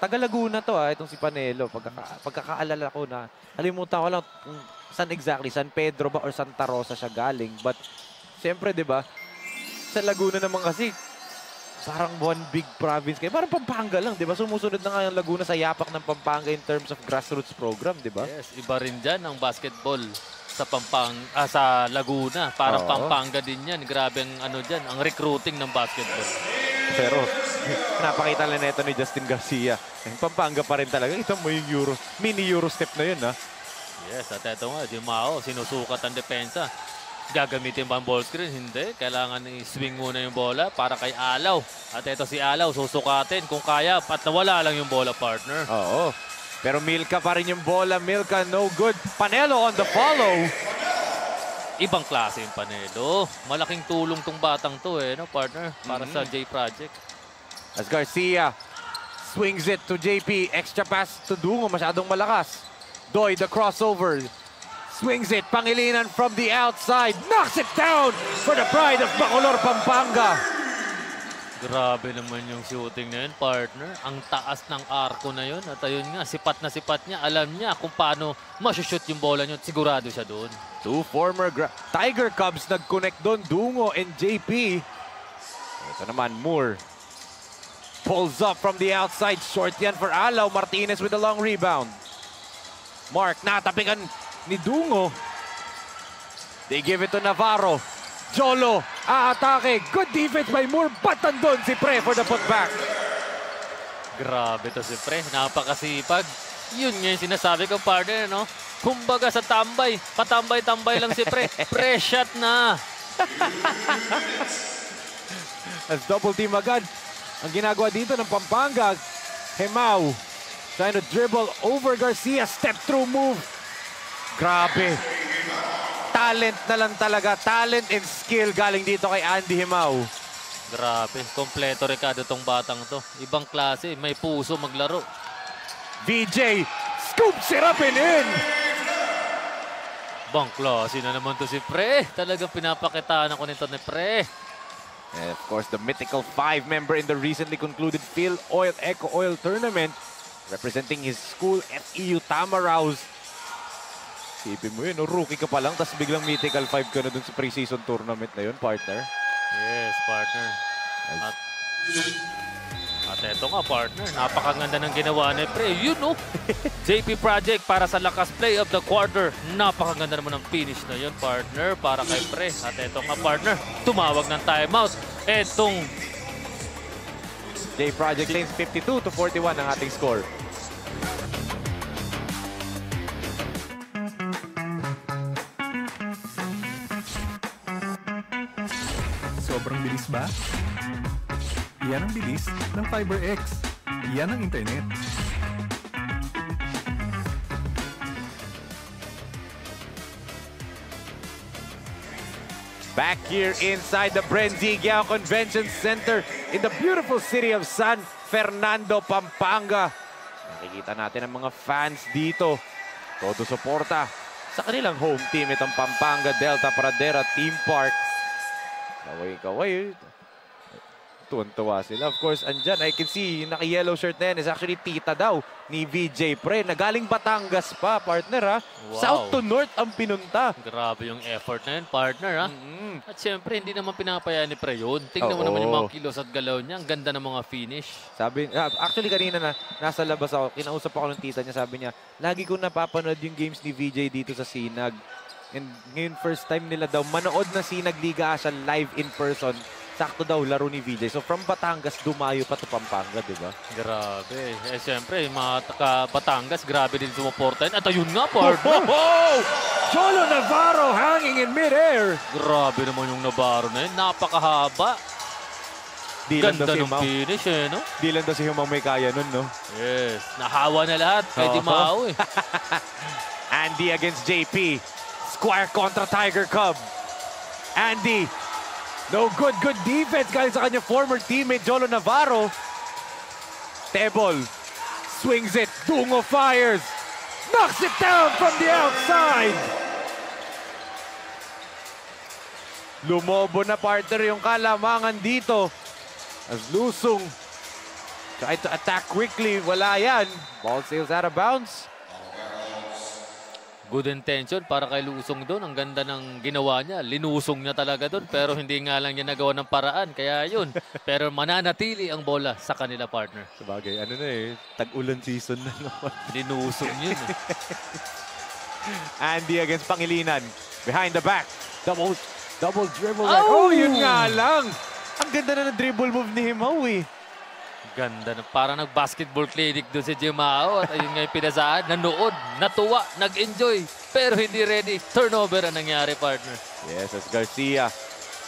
Taga Laguna to, itong si Panelo. Pagkakaalala ko na, halimutan ko lang kung saan exactly, San Pedro ba or Santa Rosa siya galing. But, siyempre, di ba, sa Laguna naman kasi, parang one big province kayo. Parang Pampanga lang, di ba? Sumusunod na nga yung Laguna sa yapak ng Pampanga in terms of grassroots program, di ba? Yes, iba rin dyan ang basketball sa sa Laguna. Parang Pampanga din yan. Grabe ang dyan, ang recruiting ng basketball. Pero napakita lang nito ni Justin Garcia. Yung Pampanga pa rin talaga. Ito mo yung mini Euro step na yun, ha? Yes, at ito nga, Jimao, sinusukat ang depensa. Gagamitin ba ang ball screen? Hindi. Kailangan i-swing muna yung bola para kay Alaw. At ito si Alaw, susukatin kung kaya at nawala lang yung bola, partner. Oo. Pero Milka pa rin yung bola. Milka, no good. Panelo on the follow. Ibang klase yung Panelo. Malaking tulong tong batang to, no, partner? Para sa J Project. As Garcia swings it to JP. Extra pass to Dungo. Masyadong malakas. Doy, the crossover. Swings it, Pangilinan from the outside. Knocks it down for the pride of Bacolor, Pampanga. Grabe naman yung shooting na yun, partner. Ang taas ng arko na yun. At ayun nga, sipat na sipat niya. Alam niya kung paano masushoot yung bola niyo. Sigurado siya doon. Two former Tiger Cubs nag-connect doon. Dungo and JP. Ito naman, Moore. Pulls up from the outside. Short yan for Alaw. Martinez with a long rebound. Mark, natapikan ni Dungo. They give it to Navarro. Jolo, aatake. Good defense by Moore. Batan doon si Pre for the putback. Grabe to si Pre. Napakasipag. Yun nga yung sinasabi ko, partner, no? Kumbaga sa tambay. Patambay-tambay lang si Pre. Pre shot na. As double team agad. Ang ginagawa dito ng Pampanga. Hemao trying to dribble over Garcia. Step through move. Grabe. Talent na lang talaga. Talent and skill galing dito kay Andy Hemao. Grabe. Kompleto Ricardo tong batang to. Ibang klase. May puso maglaro. VJ scoops it up and in. Bang klase na naman to si Pre. Talagang pinapakitaan ako nito ni Pre. And of course, the mythical 5-member in the recently concluded Phil Oil Eco Oil Tournament. Representing his school, FEU Tamaraws. Sipin mo yun, rookie ka pa lang, tapos biglang mythical 5 ka na dun sa preseason tournament na yun, partner. Yes, partner. At eto nga, partner, napakaganda ng ginawa ni Pre. You know, JP Project para sa lakas play of the quarter. Napakaganda naman ang finish na yun, partner, para kay Pre. At eto nga, partner, tumawag ng timeout. Etong J Project Lanes 52-41 ang ating score. Sobrang bilis ba? Yan ang bilis ng FiberX. Yan ang internet. Back here inside the Brenzigiao Convention Center in the beautiful city of San Fernando, Pampanga. Nakikita natin ang mga fans dito. Todo suporta sa kanilang home team, itong Pampanga Delta Pradera Team Park. Kaway-kaway. Tuwan-tuwa sila. Of course, andyan, I can see, naka-yellow shirt na yan is actually tita daw ni VJ Pre. Nagaling Batangas pa, partner, ha? Wow. South to north ang pinunta. grabe yung effort na yun, partner, ha? At syempre, hindi naman pinapaya ni Pre yun. Tingnan mo naman yung mga kilos at galaw niya. Ang ganda ng mga finish. Sabi, actually kanina na nasa labas ako, kinausap ako ng tita niya, sabi niya, lagi ko napapanood yung games ni VJ dito sa Sinag. And ngayon first time nila daw manood na Sinag Liga Asia live in person. Sakto daw laro ni VJ. So from Batangas, dumayo pa to Pampanga, di ba? Grabe. Eh, syempre, mga taga-Batangas, grabe din sumuportahin. At ayun nga, partner. Jolo Navarro hanging in midair. Grabe naman yung Navarro na yun. Napakahaba. Ganda ng finish, eh, no? Di lang daw si Humang may kaya nun, no? Yes. Nahawa na lahat. Kay Dimao, eh. Andy against JP. Squire kontra Tiger Cub. Andy. No good defense galing sa kanyang former teammate Jolo Navarro. Tebol swings it. Dungo fires. Knocks it down from the outside. Lumobo na, partner, yung kalamangan dito. As Lusong tried to attack quickly. Wala yan. Ball sails out of bounds. good intention para kay Lusong doon. Ang ganda ng ginawa niya. Linusong niya talaga doon pero hindi nga lang niya nagawa ng paraan. Kaya yun. Pero mananatili ang bola sa kanila, partner. Sabagay, ano na eh, tag-ulan season na naman. Linusong yun. Andy against Pangilinan. Behind the back. Double dribble. Oh! Yun nga lang. Ang ganda na ng dribble move ni Himaw eh. Ganda na. Parang nag-basketball clinic doon si Jimao. At ayun nga yung pinasaan. Nanood, natuwa, nag-enjoy. Pero hindi ready. Turnover ang nangyari, partner. Yes, as Garcia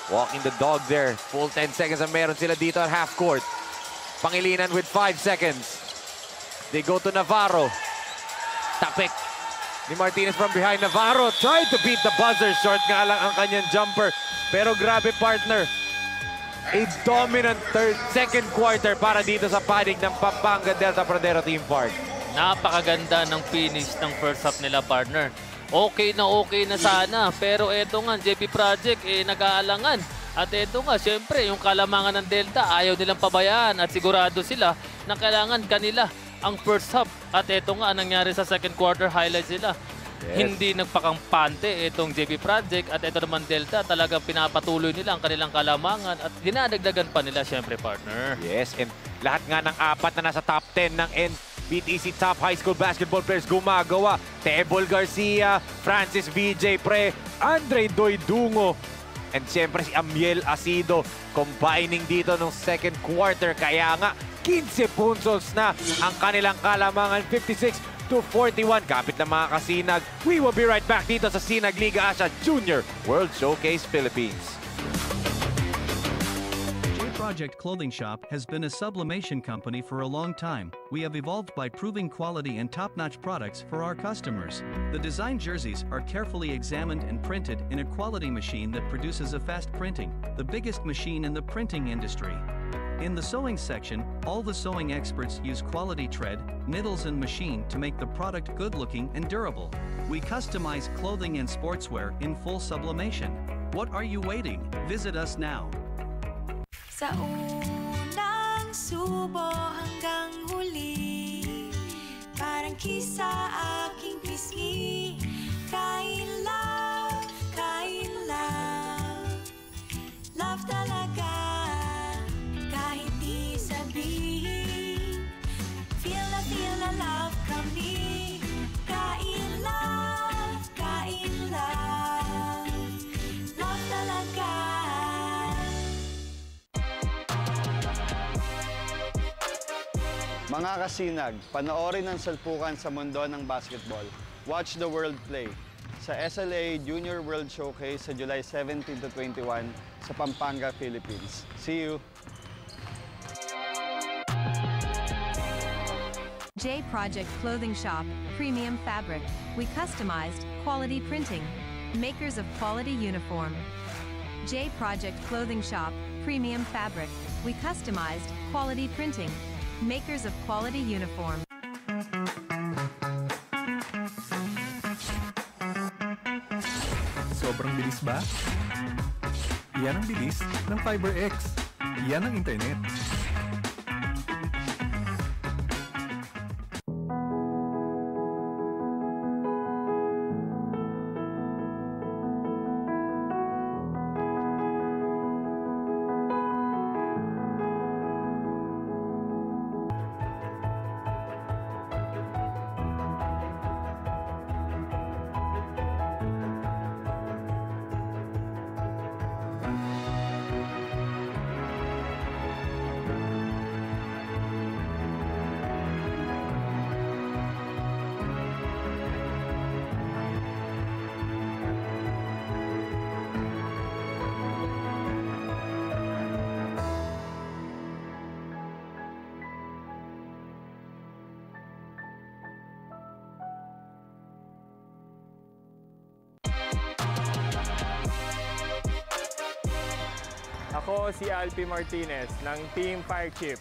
walking the dog there. Full 10 seconds ang meron sila dito at half court. Pangilinan with 5 seconds. They go to Navarro. Tapik ni Martinez from behind. Navarro tried to beat the buzzer. Short nga lang ang kanyang jumper. Pero grabe, partner. A dominant second quarter para dito sa panig ng Pampanga Delta Pradero Team Park. Napakaganda ng finish ng first half nila, partner. Okay na sana. Pero eto nga, JP Project, nag-aalangan. At eto nga, syempre, yung kalamangan ng Delta, ayaw nilang pabayaan. At sigurado sila na kailangan kanila ang first half. At eto nga, nangyari sa second quarter, highlights sila. Yes. Hindi nagpakampante itong JP Project at ito naman Delta, talagang pinapatuloy nila ang kanilang kalamangan at dinadagdagan pa nila syempre, partner. Yes, and lahat nga ng apat na nasa top 10 ng NBTC Top High School Basketball Players gumagawa. Tebol Garcia, Francis VJ Pre, Andre Doydungo, and syempre si Amiel Asido combining dito ng second quarter. Kaya nga, 15 puntos na ang kanilang kalamangan, 56-41. Kapit na mga kasinag. We will be right back dito sa Sinag Liga Asia Junior World Showcase Philippines. Project Clothing Shop has been a sublimation company for a long time. We have evolved by proving quality and top-notch products for our customers. The design jerseys are carefully examined and printed in a quality machine that produces a fast printing, the biggest machine in the printing industry. In the sewing section, all the sewing experts use quality thread, needles and machine to make the product good-looking and durable. We customize clothing and sportswear in full sublimation. What are you waiting? Visit us now. Sa unang subo hanggang huli, parang kisa aking pisngi. Kain love, love talaga. Kahit di sabihin, feel na love kami. Kain love, love talaga. Mga kasinag, panoorin ang salpukan sa mundo ng basketball. Watch the world play sa SLA Junior World Showcase sa July 17 to 21 sa Pampanga, Philippines. See you! J Project Clothing Shop, Premium Fabric. We customized, quality printing. Makers of quality uniform. J Project Clothing Shop, Premium Fabric. We customized, quality printing. Makers of quality uniform. Sobrang bilis ba? Yan ang bilis ng FiberX. Yan ang internet. Ako si Alpi Martinez ng Team Firechip.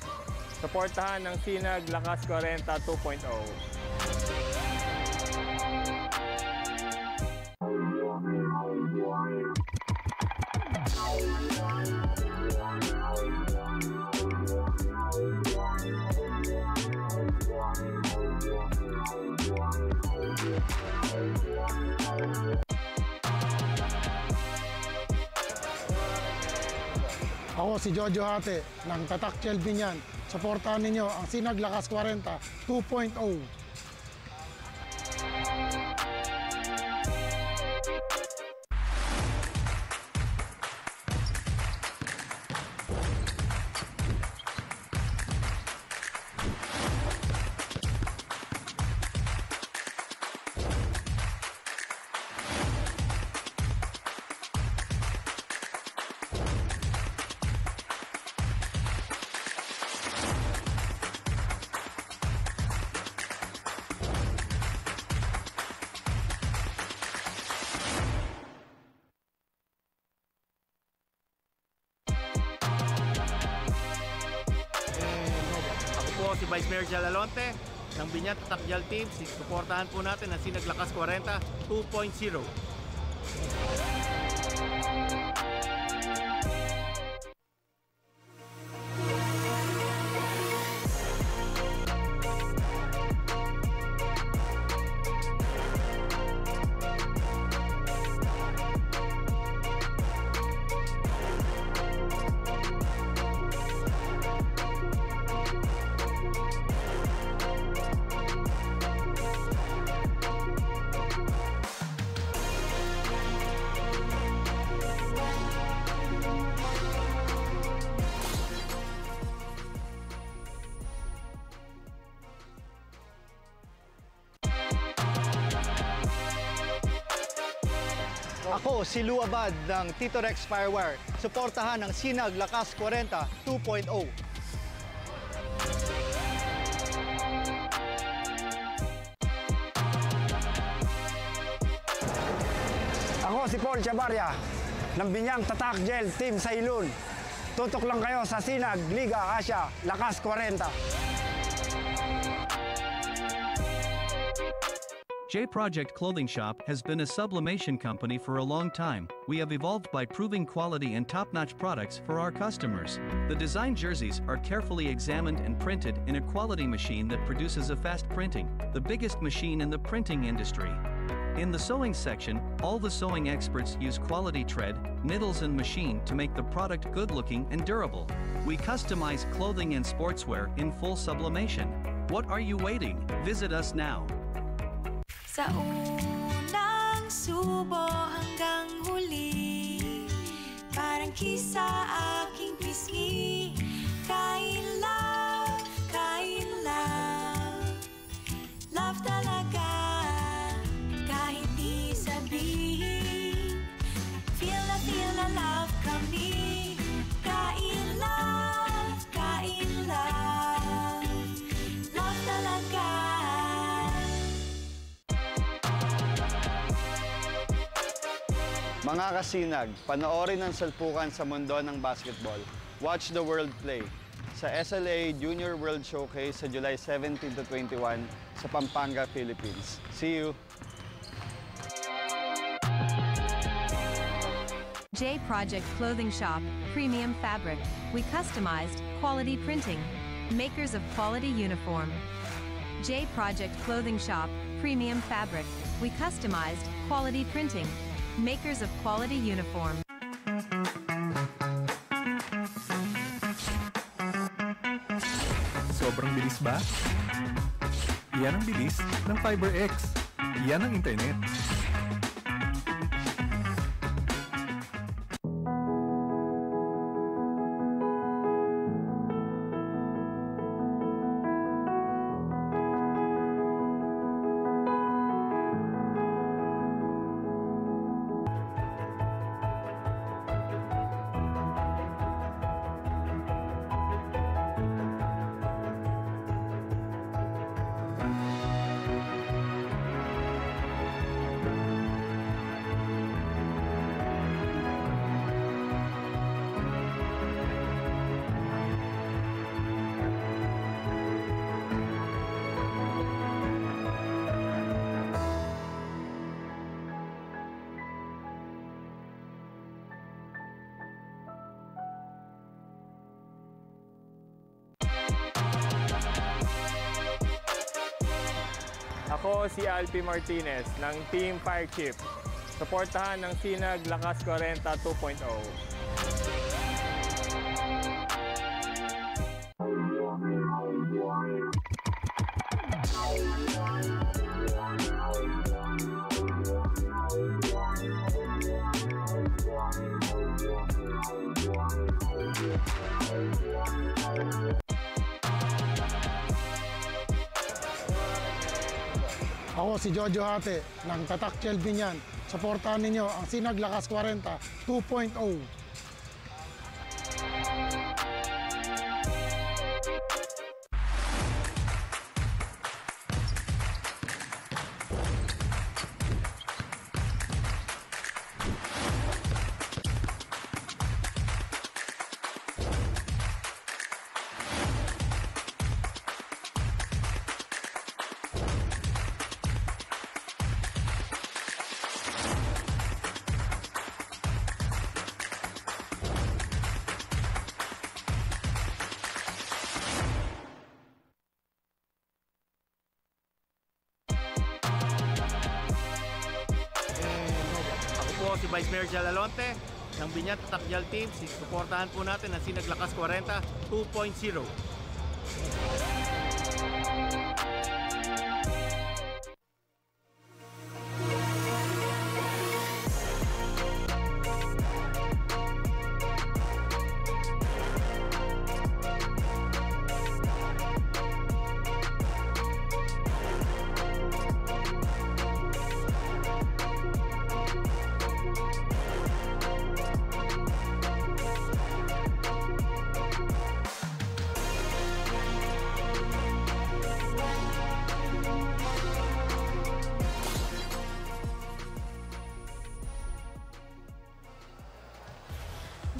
Suportahan ng Sinag Lakas 40 2.0. Ako si Jojo Hate ng Tatak Chelbinyan. Suportahan ninyo ang Sinag Lakas 40 2.0. Si Vice Mayor Jalalonte ng Biñan Tatakjal Team. Suportahan po natin ang Sinag Lakas 40 2.0. Ako si Lou Abad ng Tito Rex Firewire. Suportahan ang Sinag Lakas 40 2.0. Ako si Paul Chavarria ng Binyang Tatakjal Team Sailun. Tutok lang kayo sa Sinag Liga Asia Lakas 40. J Project Clothing Shop has been a sublimation company for a long time. We have evolved by proving quality and top-notch products for our customers. The design jerseys are carefully examined and printed in a quality machine that produces a fast printing, the biggest machine in the printing industry. In the sewing section, all the sewing experts use quality thread, needles and machine to make the product good-looking and durable. We customize clothing and sportswear in full sublimation. What are you waiting? Visit us now. Sa unang subo hanggang huli, parang kisa aking pisngi. Kain love, love talaga, kahit di sabihin. Feel na love kami. Kain love, love talaga. Mga kasinag, panoorin ang salpukan sa mundo ng basketball. Watch the world play sa SLA Junior World Showcase sa July 17 to 21 sa Pampanga, Philippines. See you! J Project Clothing Shop, Premium Fabric. We customized, quality printing. Makers of quality uniform. J Project Clothing Shop, Premium Fabric. We customized, quality printing. Makers of quality uniform. Sobrang bilis ba? Yan ang bilis ng FiberX. Yan ang internet. Ako si Alpi Martinez ng Team Fire Chief. Suportahan ng Sinag Lakas 40 2.0. Ako si Jojo Hate ng Tatak Chelbinian. Suportahan ninyo ang Sinag Lakas 40 2.0. Ako po si Vice Mayor Jalalonte ng Binyan Tatakjal Team. Suportahan po natin ang Sinag Lakas 40 2.0.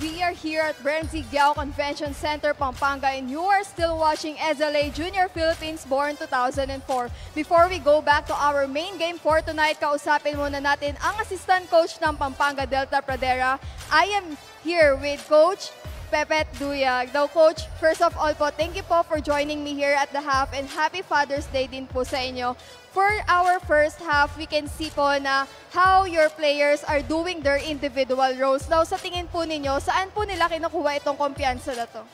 We are here at Brenzy Giao Convention Center, Pampanga, and you are still watching SLA Junior Philippines Born 2004. Before we go back to our main game for tonight, kausapin muna natin ang assistant coach ng Pampanga Delta Pradera. I am here with Coach Pepet Duyag. Now, Coach, first of all po, thank you po for joining me here at the half, and Happy Father's Day din po sa inyo. For our first half, we can see po na how your players are doing their individual roles. Now, sa tingin po ninyo, saan po nila kinukuha itong kumpiyansa na to?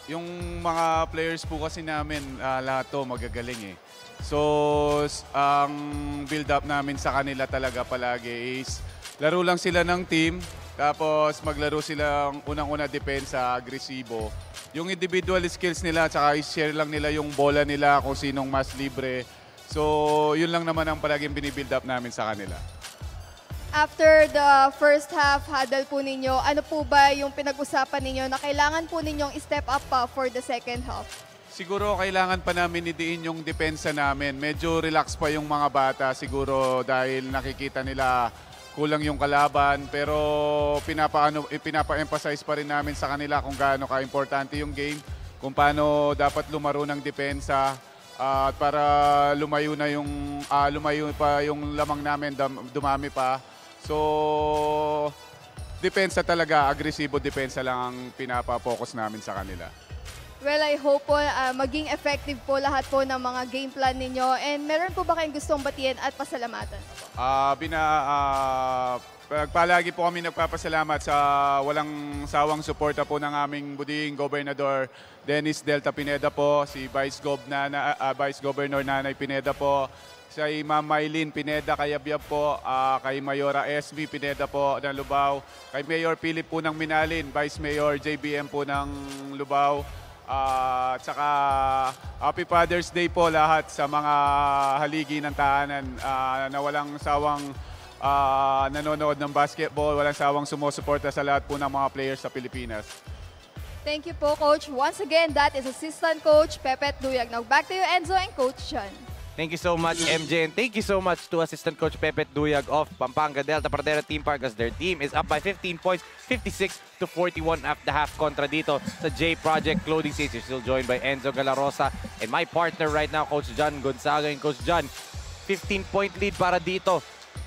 Yung mga players po kasi namin, lahat to magagaling eh. So, ang build-up namin sa kanila talaga palagi is laro lang sila ng team, tapos maglaro silang unang-una depensa, agresibo. Yung individual skills nila, tsaka i-share lang nila yung bola nila kung sinong mas libre. So, yun lang naman ang palaging binibuild up namin sa kanila. After the first half huddle po ninyo, ano po ba yung pinag-usapan ninyo na kailangan po ninyong step up pa for the second half? Siguro kailangan pa namin idiin yung depensa namin. Medyo relax pa yung mga bata siguro dahil nakikita nila kulang yung kalaban, pero pinapa-emphasize pa rin namin sa kanila kung gaano ka-importante yung game, kung paano dapat lumaro ng depensa at para lumayo pa yung lamang namin, dumami pa. So, depensa talaga, agresibo depensa lang ang pinapa-focus namin sa kanila. Well, I hope po maging effective po lahat po ng mga game plan ninyo. And meron po ba kayong gustong batiin at pasalamatan? Palagi po kami nagpapasalamat sa walang sawang suporta po ng aming buding Gobernador Dennis Delta Pineda po, si Vice Governor Nanay Pineda po, si Ma'am Maylin Pineda Kayabyab po, kay Mayora SB Pineda po ng Lubao, kay Mayor Philip po ng Minalin, Vice Mayor JBM po ng Lubao. At saka Happy Father's Day po lahat sa mga haligi ng tahanan na walang sawang nanonood ng basketball, walang sawang sumusuporta sa lahat po ng mga players sa Pilipinas. Thank you po, Coach. Once again, that is Assistant Coach Pepet Duyag. Now back to you, Enzo and Coach John. Thank you so much, MJ, and thank you so much to Assistant Coach Pepet Duyag of Pampanga Delta Pradera Team Park as their team is up by 15 points, 56-41 after the half kontra dito sa J Project Clothing Station. Still joined by Enzo Galarosa and my partner right now, Coach John Gonzaga. And Coach John, 15-point lead para dito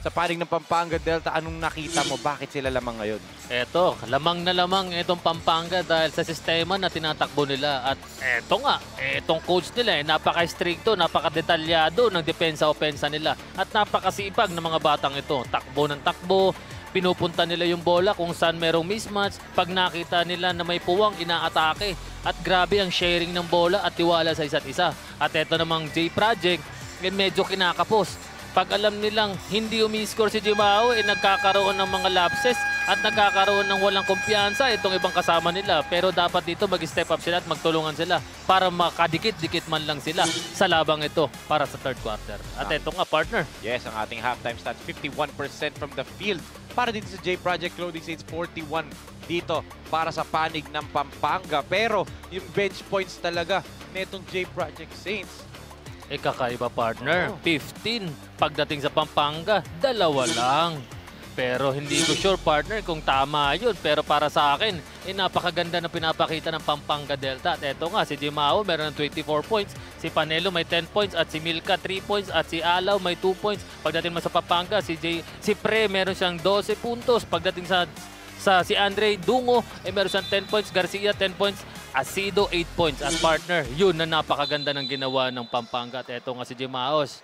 sa paring ng Pampanga Delta. Anong nakita mo? Bakit sila lamang ngayon? Eto, lamang na lamang itong Pampanga dahil sa sistema na tinatakbo nila. At eto nga, etong coach nila, napaka-stricto, napaka-detalyado ng depensa-opensa nila. At napakasipag ng mga batang ito. Takbo ng takbo, pinupunta nila yung bola kung saan merong mismatch. Pag nakita nila na may puwang, inaatake. At grabe ang sharing ng bola at tiwala sa isa't isa. At eto namang J Project, medyo kinakapos. Pag alam nilang hindi umi-score si Jimao, nagkakaroon ng mga lapses at nagkakaroon ng walang kumpiyansa itong ibang kasama nila. Pero dapat dito mag-step up sila at magtulungan sila para makadikit-dikit man lang sila sa labang ito para sa third quarter. At ito nga, partner. Yes, ang ating halftime stats, 51% from the field. Para dito sa J Project Clothing Saints, 41 dito para sa panig ng Pampanga. Pero yung bench points talaga netong J Project Saints, Kakaiba, partner. 15. Pagdating sa Pampanga, 2 lang. Pero hindi ko sure, partner, kung tama yun. Pero para sa akin, napakaganda na pinapakita ng Pampanga Delta. At eto nga, si Jimao meron ng 24 points. Si Panelo may 10 points. At si Milka 3 points. At si Alaw may 2 points. Pagdating mo sa Pampanga, si Pre meron siyang 12 puntos. Pagdating sa si Andre Dungo, meron siyang 10 points. Garcia 10 points. Asido 8 points. At partner, yun na napakaganda ng ginawa ng Pampanga. At eto nga si Jimaos,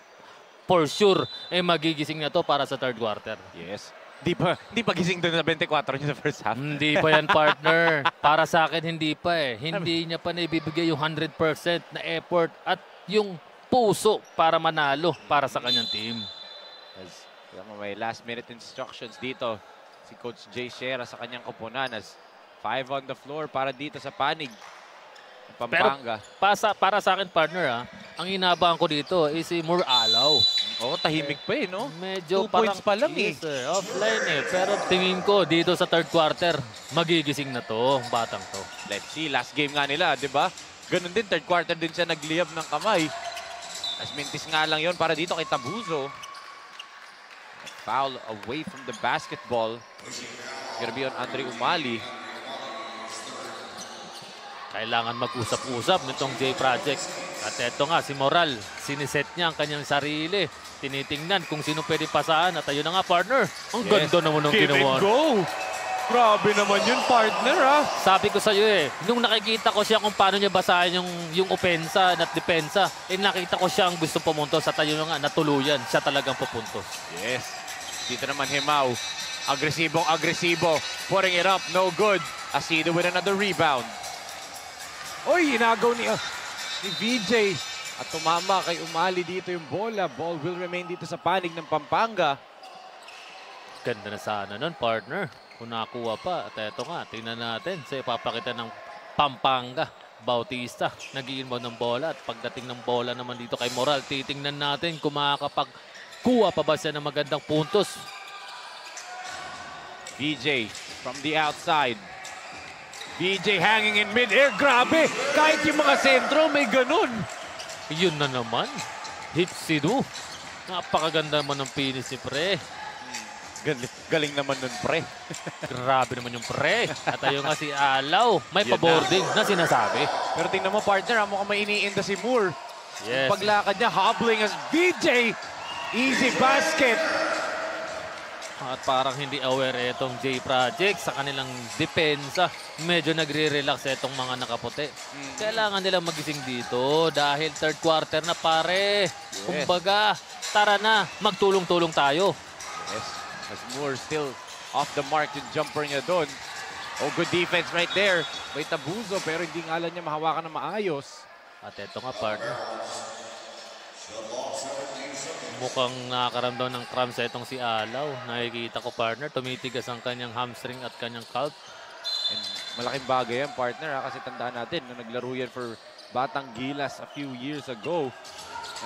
for sure, magigising na to para sa third quarter. Yes. Hindi pa gising doon sa 24 niya sa first half. Hindi pa yan, partner. Para sa akin, hindi pa eh. Hindi niya pa naibibigay yung 100% na effort at yung puso para manalo para sa kanyang team. May last minute instructions dito si Coach Jay Shera sa kanyang koponan as 5 on the floor para dito sa panig. Pampanga. Pero para sa akin, partner, ang inabahan ko dito is si Moore Alaw. Oo, tahimik pa no? Medyo 2 points pa lang yes, offline Pero tingin ko dito sa third quarter, magigising na to, batang to. Let's see, last game nga nila, di ba? Ganun din, third quarter din siya nagliyab ng kamay. As mintis nga lang yon para dito kay Tabuzo. Foul away from the basketball. It's gonna be on Andre Umali. Kailangan mag-usap-usap nitong J Project. At eto nga, si Moral, siniset niya ang kanyang sarili. Tinitingnan kung sino pwede pasaan. At ayun na nga, partner. Ang ganda naman ng ginawa. Give and go! Grabe naman yun, partner, Sabi ko sa'yo nung nakikita ko siya kung paano niya basahin yung opensa at depensa, nakita ko siya ang gusto pumuntos. At ayun na nga, natuluyan. Siya talagang pupuntos. Yes. Dito naman, Himao. Agresibong-agresibo. Putting it up, no good. Asido with another rebound. Oy, inagaw ni VJ. At tumama kay Umali dito yung bola. Ball will remain dito sa panig ng Pampanga. Ganda na sana nun, partner. Kung nakuha pa. At eto nga, tingnan natin. Sa ipapakita ng Pampanga. Bautista, nag-iinbound ng bola. At pagdating ng bola naman dito kay Moral, titingnan natin kung makakapagkuha pa ba siya ng magandang puntos. VJ from the outside. VJ hanging in mid-air. Grabe! Kahit yung mga sentro, may ganun. Yun na naman. Hipsidu. Napakaganda naman ng finish ni Pre. Galing naman nun, Pre. Grabe naman yung Pre. At ayun nga si Alaw. May pa-boarding na sinasabi. Pero tingnan mo, partner, mukhang may iniinda si Moore. Yes. Yung paglakad niya, hobbling as VJ. Easy basket. At parang hindi aware itong J Project sa kanilang depensa. Medyo nagre-relax itong mga nakaputi. Kailangan nilang magising dito dahil third quarter na, pare. Yes. Kumbaga, tara na, magtulong-tulong tayo. Yes, as Moore still off the mark yung jumper niya doon. Oh, good defense right there. May Tabuzo pero hindi nga lang niya mahawakan na maayos. At eto nga, partner. Mukhang nakakaramdam ng cramps itong si Alaw. Nakikita ko, partner, tumitigas ang kanyang hamstring at kanyang calf. And malaking bagay yan, partner, kasi tandaan natin, nung naglaro yan for Batang Gilas a few years ago,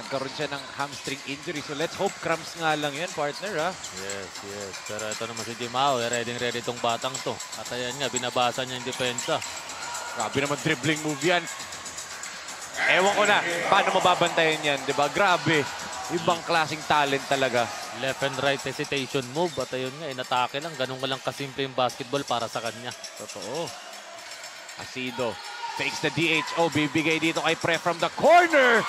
nagkaroon siya ng hamstring injury. So let's hope cramps nga lang yan, partner, Yes. Pero ito naman si Jimao, ready itong batang to. At ayan nga, binabasa niya yung depensa. Grabe naman dribbling move yan. Ewan ko na, paano mababantayan yan, di ba? Grabe. Ibang klaseng talent talaga. Left and right hesitation move. At ayun nga, inatake lang. Ganun ka lang kasimple yung basketball para sa kanya. Totoo. Asido fakes the DHO. Bibigay dito kay Pre from the corner.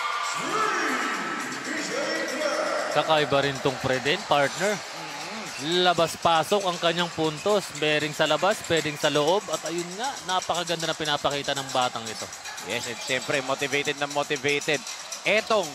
Kakaiba rin tong Pre din, partner. Labas-pasok ang kanyang puntos. Bearing sa labas, pwedeng sa loob. At ayun nga, napakaganda na pinapakita ng batang ito. Yes, and siyempre, motivated na motivated. Etong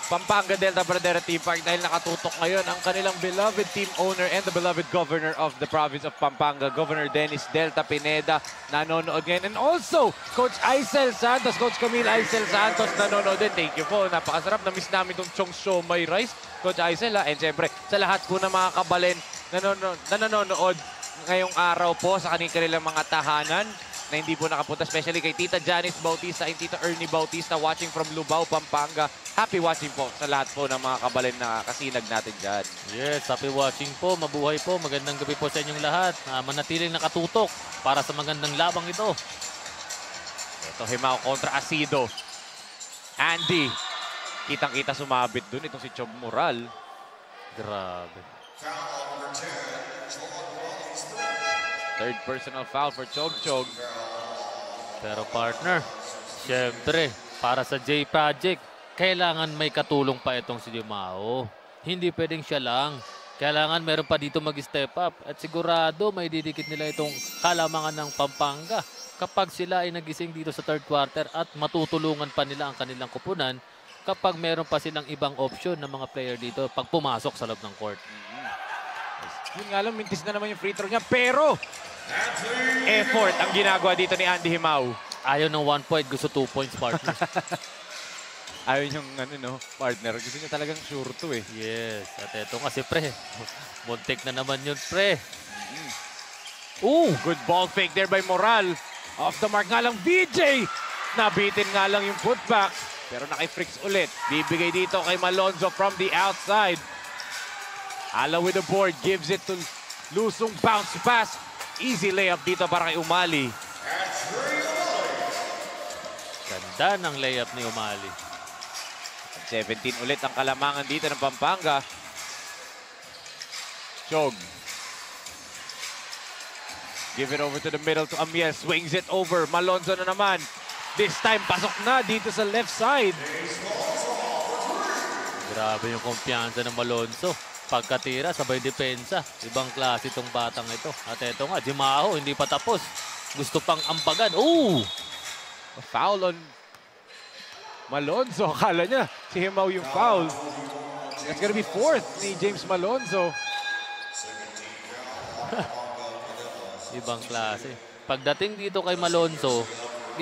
Pampanga Delta Pradera Team Park dahil nakatutok ngayon ang kanilang beloved team owner and the beloved governor of the province of Pampanga, Governor Dennis Delta Pineda, nanonood ngayon. And also, Coach Aisel Santos, Coach Camille Aisel Santos, nanonood din. Thank you po. Napakasarap. Na-miss namin itong Chong Siomai Rice, Coach Aisel. And siyempre, sa lahat po ng mga kabalin nanonood ngayong araw po sa kanilang mga tahanan na hindi po nakapunta, especially kay Tita Janice Bautista and Tita Ernie Bautista watching from Lubao, Pampanga. Happy watching po sa lahat po ng mga kabalin na kasinag natin dyan. Yes, happy watching po. Mabuhay po. Magandang gabi po sa inyong lahat. Manatiling nakatutok para sa magandang labang ito. Ito, Himao kontra Asido. Andy. Kitang-kita sumabit dun. Itong si Chog Moral. Grabe. Third personal foul for Chog Chog. Pero partner, syempre, para sa J Project, kailangan may katulong pa itong si Jimao. Hindi pwedeng siya lang. Kailangan meron pa dito mag-step up. At sigurado may didikit nila itong kalamangan ng Pampanga kapag sila ay nagising dito sa third quarter at matutulungan pa nila ang kanilang kupunan kapag meron pa silang ibang option ng mga player dito pag pumasok sa loob ng court. Yun nga lang, mintis na naman yung free throw niya. Pero, effort ang ginagawa dito ni Andy Himao. Ayaw ng 1 point, gusto 2 points, partner. Ayaw yung partner. Gusto niya talagang sure to eh. Yes. At eto nga si Pre. Muntik na naman yun, Pre. Good ball fake there by Moral. Off the mark nga lang, VJ. Nabitin nga lang yung putback. Pero naki-freaks ulit. Bibigay dito kay Malonzo from the outside. Ala with the board, gives it to Lusong, bounce pass. Easy layup dito para kay Umali. Ganda ng layup ni Umali. 17 ulit ang kalamangan dito ng Pampanga. Chog. Give it over to the middle to Amiel. Swings it over. Malonzo na naman. This time, pasok na dito sa left side. Grabe yung kumpiyansa ng Malonzo. Pagkatira, sabay depensa. Ibang klase itong batang ito. At ito nga, Jimao, hindi pa tapos. Gusto pang ampagan. Foul on Malonzo. Akala niya si Himao yung foul. That's gonna be fourth ni James Malonzo. Ibang klase. Pagdating dito kay Malonzo,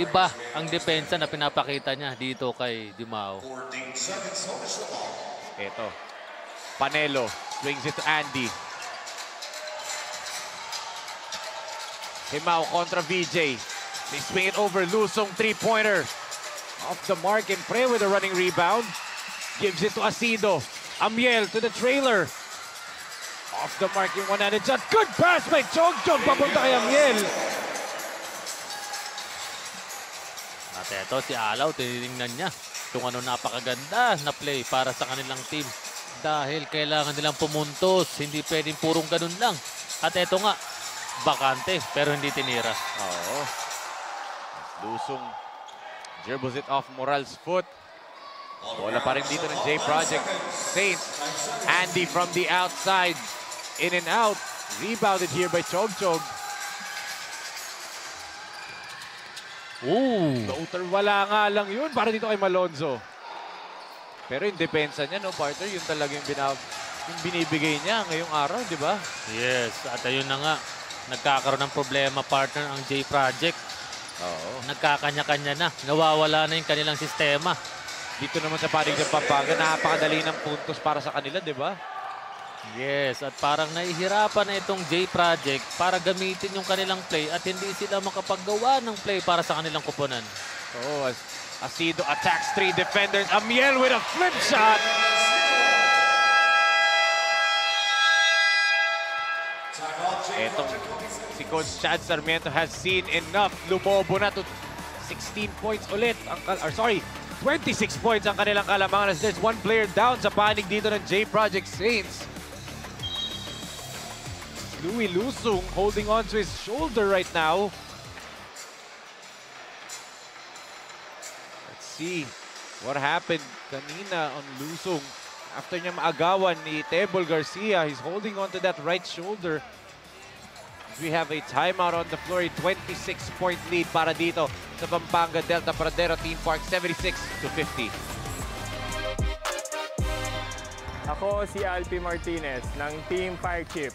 iba ang depensa na pinapakita niya dito kay Jimao. Ito. Panelo swings it to Andy. Himao kontra VJ. They swing it over. Lusong three-pointer. Off the mark and Pre with a running rebound. Gives it to Asido. Amiel to the trailer. Off the mark yung one-handed shot. Good pass by Chog Chog. Papunta kay Amiel. At ito si Alaw, tinitingnan niya kung ano napakaganda na play para sa kanilang team. Dahil kailangan nilang pumuntos. Hindi pwedeng purong ganun lang. At ito nga, bakante pero hindi tinira. Oo. Lusong dribbles it off Moral's foot. Bola pa rin dito ng J Project Saints. Andy from the outside. In and out. Rebounded here by Chog Chog. Floater, wala nga lang yun. Para dito kay Malonzo. Pero yung depensa niya, partner, yun talaga yung binibigay niya ngayong araw, di ba? Yes, at ayun na nga. Nagkakaroon ng problema, partner, ang J Project. Oo. Nagkakanya-kanya na. Nawawala na yung kanilang sistema. Dito naman sa panig ng Pampanga, napakadali ng puntos para sa kanila, di ba? Yes, at parang nahihirapan na itong J Project para gamitin yung kanilang play at hindi sila makapaggawa ng play para sa kanilang kuponan. Oo, Asido attacks 3 defenders. Amiel with a flip shot. Etong si Coach Chad Sarmiento has seen enough. Lumobo na to 16 points ulit. 26 points ang kanilang kalamangan as there's one player down sa panig dito ng J Project Saints. Louie Lusong holding on to his shoulder right now. Let's see what happened kanina on Lusong. After niya maagawan ni Tebol Garcia, he's holding on to that right shoulder. We have a timeout on the floor, a 26-point lead para dito sa Pampanga Delta Pradero Team Park, 76-50. Ako si Alpi Martinez ng Team Firechip.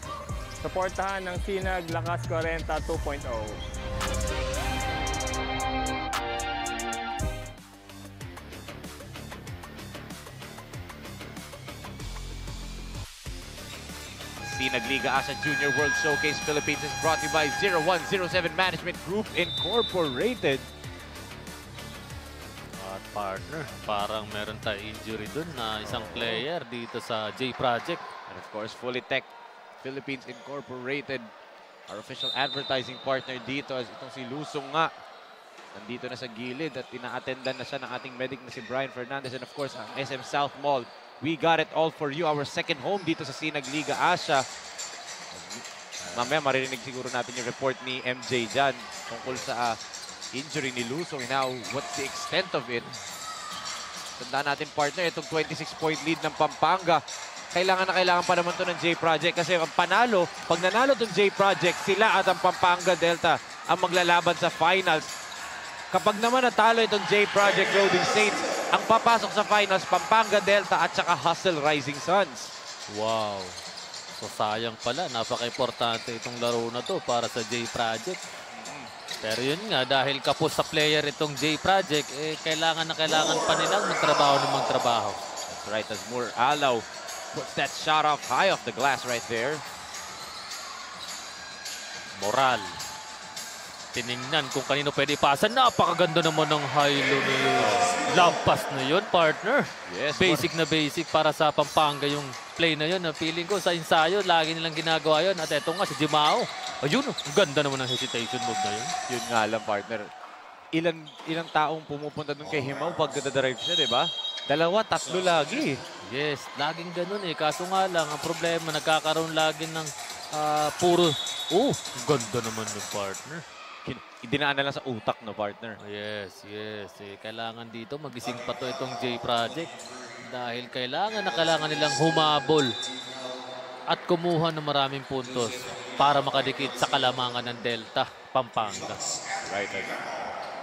Suportahan ng Sinag Lakas 40 2.0. Sinag Liga Asia Junior World Showcase Philippines is brought to you by 0107 Management Group Incorporated. At partner, parang meron tayo injury dun na isang player dito sa J Project. And of course, Fully Tech Philippines Incorporated, our official advertising partner dito, as itong si Lusong nga. Nandito na sa gilid at ina-attendan na siya ng ating medic na si Brian Fernandez. And of course, ang SM South Mall. We got it all for you. Our second home dito sa Sinag Liga Asia. Mamaya maririnig siguro natin yung report ni MJ dyan tungkol sa injury ni Lusong. Now, what's the extent of it? Tandaan natin, partner, itong 26-point lead ng Pampanga. Kailangan na kailangan pa naman to ng J Project kasi ang panalo, pag nanalo itong J Project, sila at ang Pampanga Delta ang maglalaban sa finals. Kapag naman natalo itong J Project Loading Saints, ang papasok sa finals, Pampanga Delta at saka Hustle Rising Suns. Wow. So sayang pala, napaka-importante itong laro na to para sa J Project. Pero yun nga, dahil kapos sa player itong J Project, kailangan na kailangan pa nilang magtrabaho ng magtrabaho. That's right, as Moore Alaw puts that shot off high off the glass right there. Moral. Tiningnan kung kanino pwede ipasa. Napakaganda naman ng high-low na yun. Lampas na yun, partner. Yes, basic na basic para sa Pampanga yung play na yun. Feeling ko sa ensayo, lagi nilang ginagawa yun. At eto nga, si Jimao. Ayun, ang ganda naman ng hesitation move na yun. Yun nga lang, partner. Ilang taong pumupunta dun kay Himao pag dadadrive siya, di ba? 2, 3 lagi. Yes, laging ganun eh. Kaso nga lang, ang problema, nagkakaroon lagi ng puro, ganda naman ng partner. Idinaan na lang sa utak, no, partner? Yes, yes. Kailangan dito, magising pa to itong J Project. Dahil kailangan na kailangan nilang humabol at kumuha ng maraming puntos para makadikit sa kalamangan ng Delta, Pampanga. Right.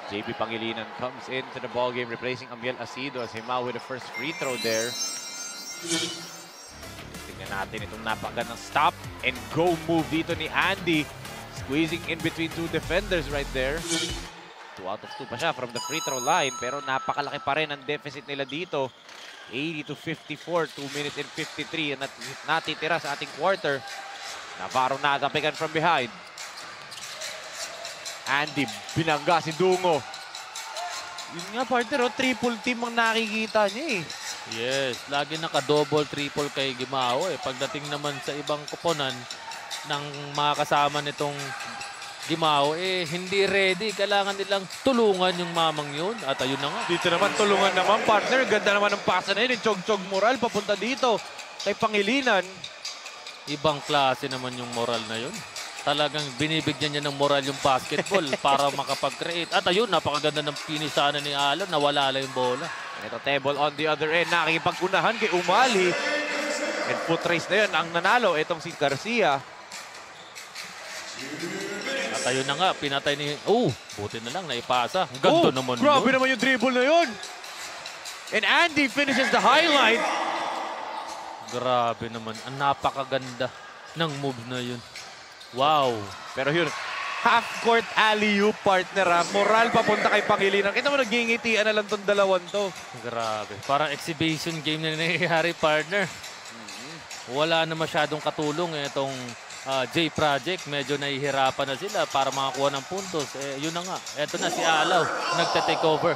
JP Pangilinan comes into the ball game, replacing Amiel Asido as Himao with the first free throw there. Tingnan natin itong napakagandang stop and go move dito ni Andy. Squeezing in between two defenders right there. 2 out of 2 pa siya from the free throw line. Pero napakalaki pa rin ang deficit nila dito. 80-54, 2 minutes and 53 ang natitira sa ating quarter. Navarro natapikan from behind. Andy, binangga si Dungo. Yun nga, partner, triple team ang nakikita niya eh. Yes, lagi naka-double, triple kay Gimao. Pagdating naman sa ibang koponan ng mga kasama nitong Gimao, hindi ready. Kailangan nilang tulungan yung mamang yun. At ayun na nga. Dito naman, tulungan naman, partner. Ganda naman ng pasa na yun. Yung Chog-Chog Moral papunta dito kay Pangilinan. Ibang klase naman yung moral na yun. Talagang binibigyan niya ng moral yung basketball para makapag-create. At ayun, napakaganda ng finish sana ni Alon. Nawala lang yung bola. Ito, Tebol on the other end. Nakikipag-unahan kay Umali. And foot race na yun. Ang nanalo, itong si Garcia. At ayun na nga, pinatay ni... buti na lang, naipasa. Ang ganda naman grabe yun. naman yung dribble na yun. And Andy finishes the highlight. Grabe naman. Ang napakaganda ng move na yun. Wow. Pero yun, half-court alley-oop, partner. Moral papunta kay Pangilinan. Kita mo, nagingitian na lang itong dalawang to. Grabe. Parang exhibition game na nangyayari, partner. Wala na masyadong katulong itong J Project. Medyo nahihirapan na sila para makakuha ng puntos. Yun na nga. Eto na si Alaw. Nagta-take over.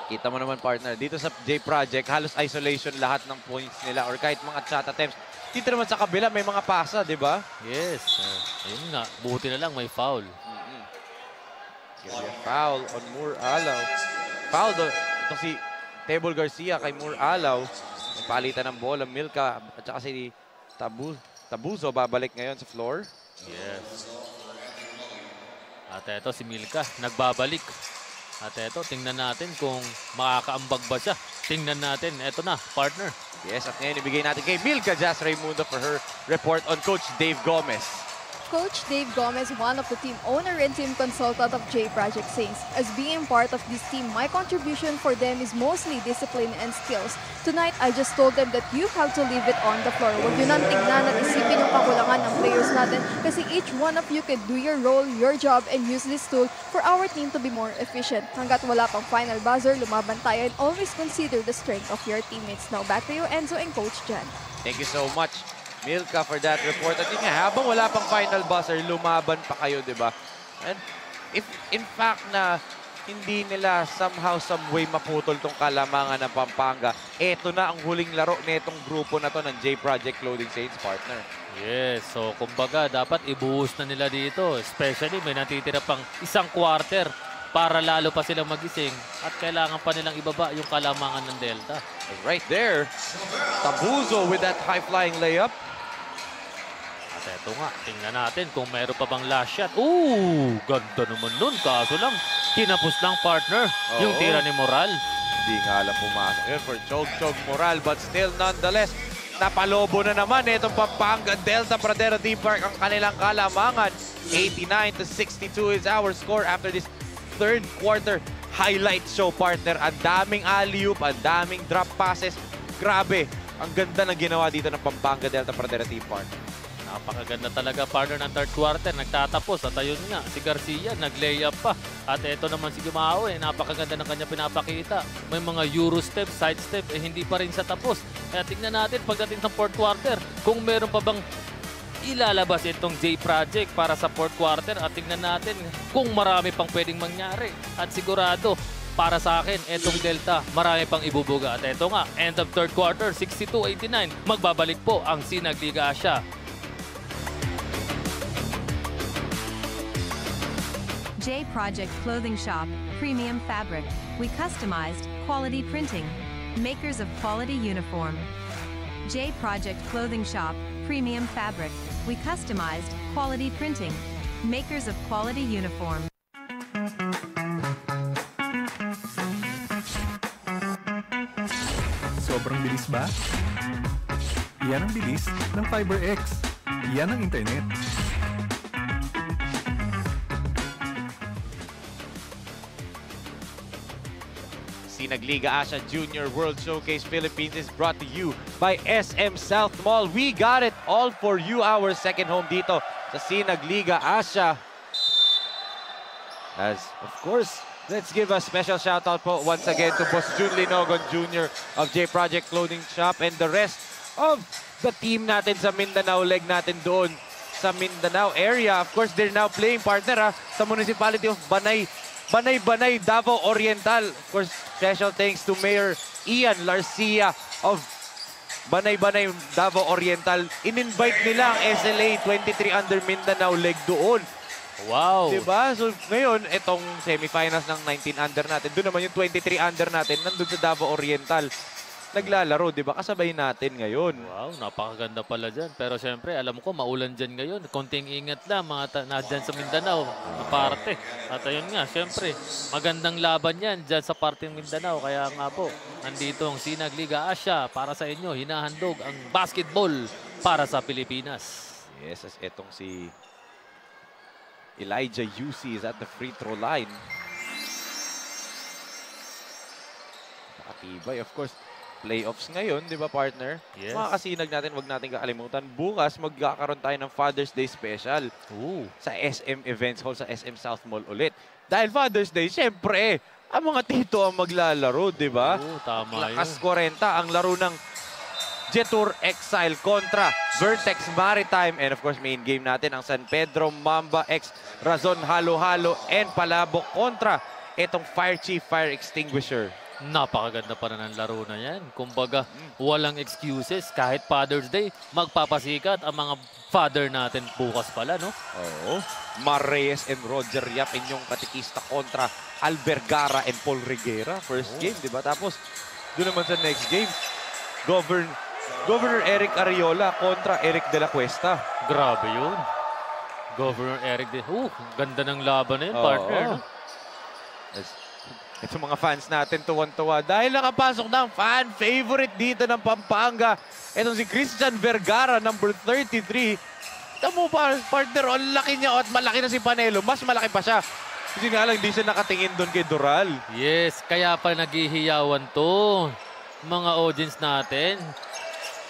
Kita mo naman, partner. Dito sa J Project, halos isolation lahat ng points nila or kahit mga shot attempts. Dito naman sa kabila, may mga pasa, di ba? Yes. Ayun nga. Buti na lang may foul. Foul on Moore Alaw. Foul doon. Itong si Tebol Garcia kay Moore Alaw. Palitan ng bola, Milka at saka si Tabuzo babalik ngayon sa floor. Yes. At eto si Milka, nagbabalik. At eto, tingnan natin kung makakaambag ba siya. Tingnan natin. Eto na, partner. Yes, at ngayon ibigay natin kay Milka Jazz Raimundo for her report on Coach Dave Gomez. Coach Dave Gomez, one of the team owner and team consultant of J Project Saints. As being part of this team, my contribution for them is mostly discipline and skills. Tonight, I just told them that you have to leave it on the floor. Huwag nyo nang tignan at isipin yung kakulangan ng players natin kasi each one of you can do your role, your job, and use this tool for our team to be more efficient. Hanggat wala pang final buzzer, lumaban tayo and always consider the strength of your teammates. Now back to you, Enzo and Coach Jan. Thank you so much. Milka for that report. At yun nga, habang wala pang final buzzer, lumaban pa kayo, di ba? And if in fact na hindi nila somehow, some way maputol tong kalamangan ng Pampanga, eto na ang huling laro nitong grupo na to ng J Project Clothing Saints, partner. Yes, so kumbaga dapat ibuhos na nila dito. Especially may natitira pang isang quarter para lalo pa silang magising at kailangan pa nilang ibaba yung kalamangan ng Delta. Right there, Tabuzo with that high-flying layup. At eto nga, tingnan natin kung meron pa bang last shot. Ooh, ganda naman nun. Kaso lang, kinapos lang partner yung tira ni Moral. Hindi nga lang pumasok yun for Chog Moral, but still nonetheless, napalobo na naman itong Pampanga Delta Pradera Theme Park ang kanilang kalamangan. 89-62 is our score after this third quarter highlight show, partner. Ang daming alley-oop, ang daming drop passes. Grabe, ang ganda ng ginawa dito ng Pampanga Delta Pradera Theme Park. Napakaganda talaga, partner, ng third quarter. Nagtatapos at ayun nga, si Garcia nag-layup pa. At ito naman si Gumao, napakaganda ng kanya pinapakita. May mga Euro step, side step, hindi pa rin sa tapos. Kaya tingnan natin pagdating ng fourth quarter kung meron pa bang ilalabas itong J Project para sa fourth quarter. At tingnan natin kung marami pang pwedeng mangyari. At sigurado, para sa akin, etong Delta, marami pang ibubuga. At ito nga, end of third quarter, 62-89. Magbabalik po ang Sinag Liga Asia. J Project Clothing Shop, Premium Fabric. We customized, quality printing. Makers of quality uniform. J Project Clothing Shop, Premium Fabric. We customized, quality printing. Makers of quality uniform. Sobrang bilis ba? Yan ang bilis ng FiberX. Yan ang internet. Sinag Liga Asia Junior World Showcase Philippines is brought to you by SM South Mall. We got it all for you, our second home dito sa Sinag Liga Asia. As, of course, let's give a special shout out po once again to Boss Jun Linogon Jr. of J Project Clothing Shop and the rest of the team natin sa Mindanao, leg natin doon sa Mindanao area. Of course, they're now playing, partner, sa municipality of Banay, Davao Oriental. Of course, special thanks to Mayor Ian Larcia of Banay, Davao Oriental. In-invite nila ang SLA 23 under Mindanao leg doon. Wow! Diba? So ngayon, itong semifinals ng 19 under natin, doon naman yung 23 under natin, nandun sa Davao Oriental. Naglalaro, di ba? Kasabay natin ngayon. Wow, napakaganda pala dyan. Pero siyempre, alam ko, maulan dyan ngayon. Konting ingat lang, mga nadyan sa Mindanao na parte. At ayun nga, siyempre, magandang laban yan dyan sa parte ng Mindanao. Kaya nga po, nandito ang Sinag Liga Asia para sa inyo. Hinahandog ang basketball para sa Pilipinas. Yes, as etong si Elijah UC is at the free throw line. Nakatibay, of course. Playoffs ngayon, di ba, partner? Yes. Mga kasinag natin, wag natin kakalimutan. Bukas, magkakaroon tayo ng Father's Day special. Sa SM Events Hall, sa SM South Mall ulit. Dahil Father's Day, syempre, ang mga tito ang maglalaro, di ba? Tama yun. Lakas 40, ang laro ng Jetour Exile kontra Vertex Maritime. And of course, main game natin, ang San Pedro Mamba X Razon Halo-Halo and Palabok kontra itong Fire Chief Fire Extinguisher. Napakaganda pa na ng laro na yan. Kumbaga, walang excuses. Kahit Father's Day, magpapasikat ang mga father natin bukas pala, no? Oo. Mar Reyes and Roger Yap, inyong katikista kontra Albergara and Paul Riguera. First game, di ba? Tapos, doon naman sa next game, Governor Eric Ariola kontra Eric De La Cuesta. Grabe yun. Governor Eric ganda ng laban na yun, partner. No? Ito mga fans natin tuwan-tuwa dahil nakapasok na ang fan favorite dito ng Pampanga. Itong si Christian Vergara, number 33. Tamo pa, partner, ang laki niya at malaki na si Panelo. Mas malaki pa siya. Kasi nga lang, di siya nakatingin doon kay Doral. Yes, kaya pa naghihiyawan to. Mga audience natin.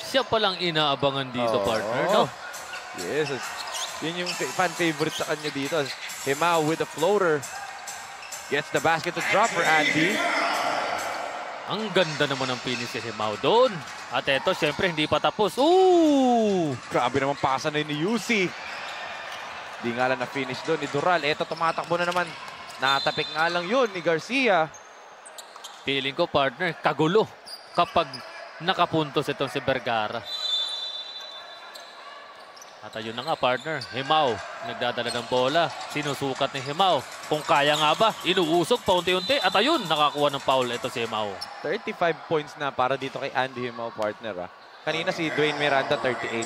Siya palang inaabangan dito, partner, no? Yes, yun yung fan favorite sa kanya dito. Himao with a floater. Gets the basket to drop for Andy. Ang ganda naman ng finish si Himao doon. At eto, syempre, hindi pa tapos. Ooh! Grabe naman pasa na yun ni Yusi. Di nga lang na-finish doon ni Dural. Eto, tumatakbo na naman. Natapik nga lang yun ni Garcia. Feeling ko, partner, kagulo kapag nakapuntos itong si Vergara. At ayun na nga, partner, Himao nagdadala ng bola. Sinusukat ni Himao. Kung kaya nga ba, inuusok paunti-unti. At ayun, nakakuha ng foul ito si Himao. 35 points na para dito kay Andy Himao, partner. Kanina si Dwayne Miranda, 38.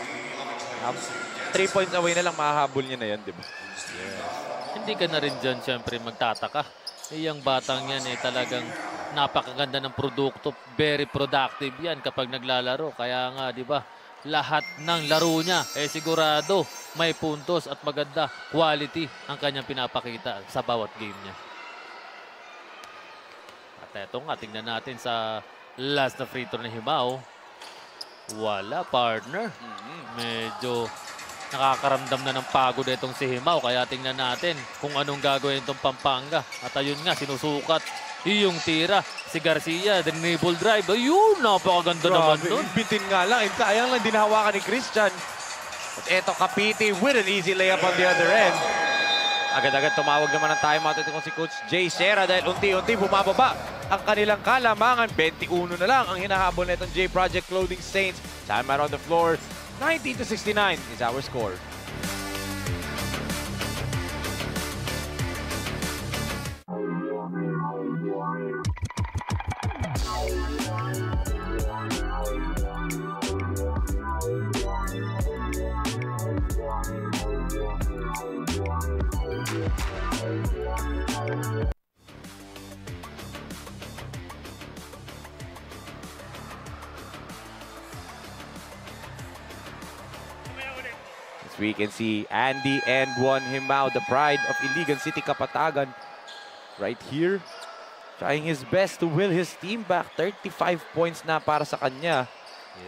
3 points away na lang, mahahabol niya na yan, di ba? Yes. Hindi ka na rin dyan, syempre, magtataka. Yung batang yan, talagang napakaganda ng produkto. Very productive yan kapag naglalaro. Kaya nga, di ba, lahat ng laro niya, sigurado may puntos at maganda quality ang kanyang pinapakita sa bawat game niya. At eto nga, tingnan natin sa last na free throw ni Himao. Wala, partner. Medyo nakakaramdam na ng pagod itong si Himao. Kaya tingnan natin kung anong gagawin itong Pampanga. At ayun nga, sinusukat yung tira. Si Garcia, the dribble drive. Ayun, napakaganda naman doon. Bitin nga lang. Sayang lang dinahawakan ni Christian. At eto, Kapiti with an easy layup on the other end. Agad-agad tumawag naman ng timeout ito si Coach Jay Serra dahil unti-unti bumababa ang kanilang kalamangan. 21 na lang ang hinahabol na itong J Project Clothing Saints. Time out on the floor. 90-69 is our score. We can see Andy and Juan Himao, the pride of Iligan City, Kapatagan, right here. Trying his best to will his team back. 35 points na para sa kanya.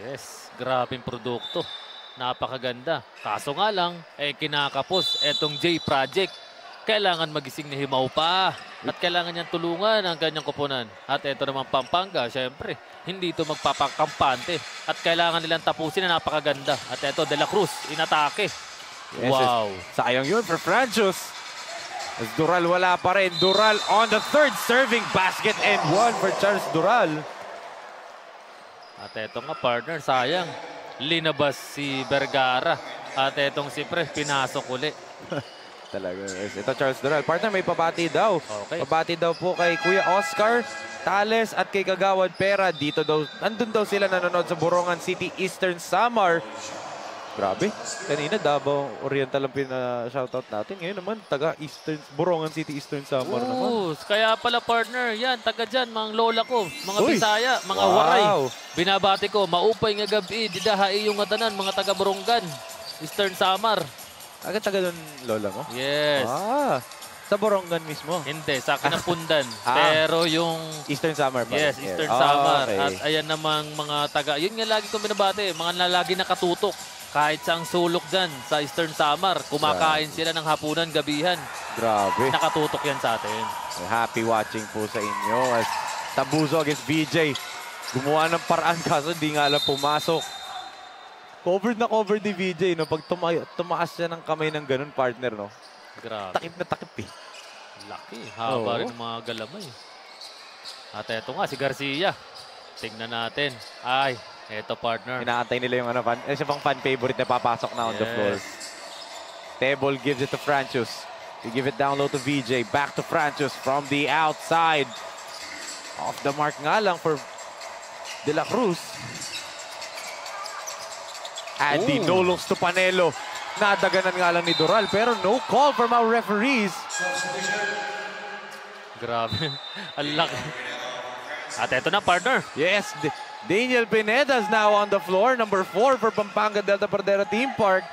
Yes, grabing produkto. Napakaganda. Kaso nga lang, kinakapos etong J Project. Kailangan magising ni Himao pa. At kailangan niyang tulungan ang kanyang koponan. At ito naman Pampanga, syempre, hindi ito magpapakampante. At kailangan nilang tapusin na napakaganda. At ito, De La Cruz, inatake. Yes, wow. Sayang yun for Franchos. As Dural wala pa rin. Dural on the third serving basket and one for Charles Dural. At ito nga, partner, sayang. Linabas si Vergara. At itong si Pre, pinasok uli. Talaga. Ito Charles Dural. Partner, may pabati daw. Okay. Pabati daw po kay Kuya Oscar Tales at kay Kagawad Pera. Dito daw, nandun daw sila nanonood sa Borongan City, Eastern Samar. Grabe. Kanina Davao Oriental ang pina-shoutout natin. Ngayon naman, taga Eastern, Borongan City, Eastern Samar naman. Kaya pala, partner, yan, taga dyan, mga lola ko, mga Bisaya, mga Waray. Binabati ko, maupay nga gabi, didahay yung ngatanan, mga taga Borongan, Eastern Samar. Agad taga doon, lola mo? Yes. Sa Borongan mismo? Hindi, sa Kinapundan. Pero yung... Eastern Samar pa? Yes, Eastern Samar. Okay. At ayan namang mga taga... Yun nga lagi kong binabati, mga lagi nakatutok. Kahit sa ang sulok dyan, sa Eastern Samar, kumakain sila ng hapunan, gabihan. Grabe. Nakatutok yan sa atin. Happy watching po sa inyo. As Tabuzo against BJ. Gumawa ng paraan kaso di nga lang pumasok. Covered na covered ni VJ, no? Pag tumaas siya ng kamay ng ganun, partner, no? Grabe. Takip na takip, eh. Laki. Haba rin ng mga galamay. At eto nga, si Garcia. Tingnan natin. Ay, eto, partner. Inaantay nila yung ano, siya pang fan favorite na papasok na on the floor. Tebol gives it to Franchos. We give it down low to VJ. Back to Franchos from the outside. Off the mark nga lang for De La Cruz. Andy, no looks to Panelo. Nadaganan nga lang ni Dural, pero no call from our referees. Grabe. Ang laki. At eto na, partner. Yes, Daniel Pineda's now on the floor. Number 4 for Pampanga Delta Pradera Team Park.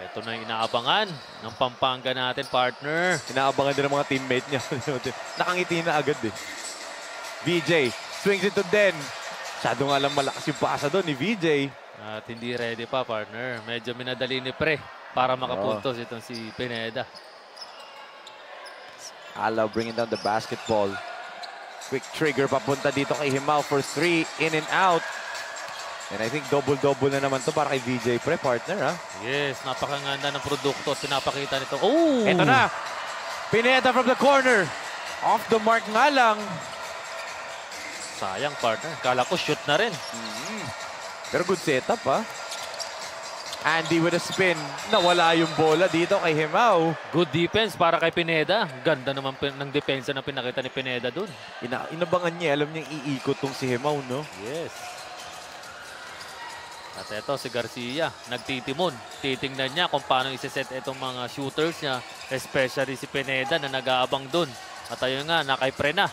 Ito na yung inaabangan ng Pampanga natin, partner. Inaabangan din ng mga teammate niya. Nakangiti na agad eh. VJ swings it to Den. Masyado nga lang malakas yung pasa doon ni VJ. At hindi ready pa, partner. Medyo minadali ni Pre para makapuntos itong si Pineda. Alaw bringing down the basketball. Quick trigger papunta dito kay Himao for 3, in and out. And I think double-double na naman to para kay VJ Pre, partner, ha? Yes, napakaganda ng produkto at pinapakita nito. Oh! Ito na. Pineda from the corner. Off the mark nga lang. Sayang, partner. Kala ko shoot na rin. Pero good setup, ha? Andy with a spin. Nawala yung bola dito kay Himao. Good defense para kay Pineda. Ganda naman ng depensa na pinakita ni Pineda dun. Inabangan niya. Alam niyang iikot tong si Himao, no? Yes. At eto si Garcia, nagtitimon. Titingnan niya kung paano isiset itong mga shooters niya. Especially si Pineda na nag-aabang dun. At ayun nga, nakay-pre na.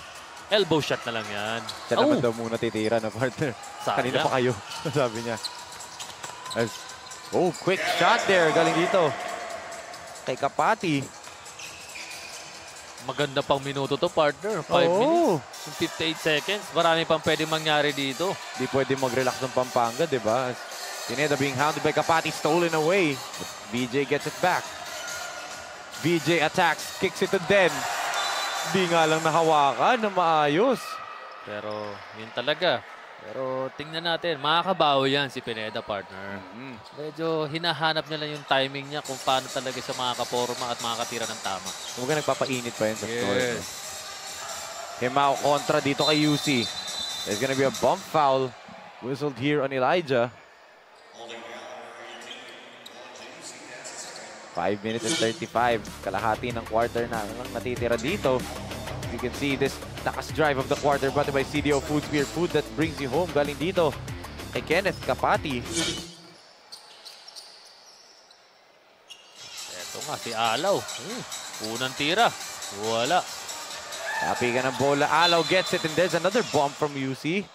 Elbow shot na lang yan. Siya naman daw muna titira na partner. Kanina pa kayo, sabi niya. Oh, quick shot there. Galing dito. Kay Kapati. Maganda pang minuto to, partner. 5 minutes. 58 seconds. Marami pang pwede mangyari dito. Di pwede mag-relax ng Pampanga, di ba? Pineda being hounded by Kapati, stolen away. But VJ gets it back. VJ attacks, kicks it to Den. Di nga lang nahawakan na maayos. Pero yun talaga. Pero tingnan natin, makakabawi yan si Pineda, partner. Medyo hinahanap niya lang yung timing niya kung paano talaga siya makakaporma at makakatira ng tama. Kumbaga nagpapainit pa yun sa score. Himao kontra dito kay UC. There's gonna be a bump foul whistled here on Elijah. 5 minutes and 35. Kalahati ng quarter na lang natitira dito. You can see this lakas drive of the quarter brought by CDO Foods, Beer Food that brings you home. Galing dito kay Kenneth Kapati. Eto nga, si Alaw. Unang tira. Wala. Happy ka ng bola. Alaw gets it and there's another bomb from UC.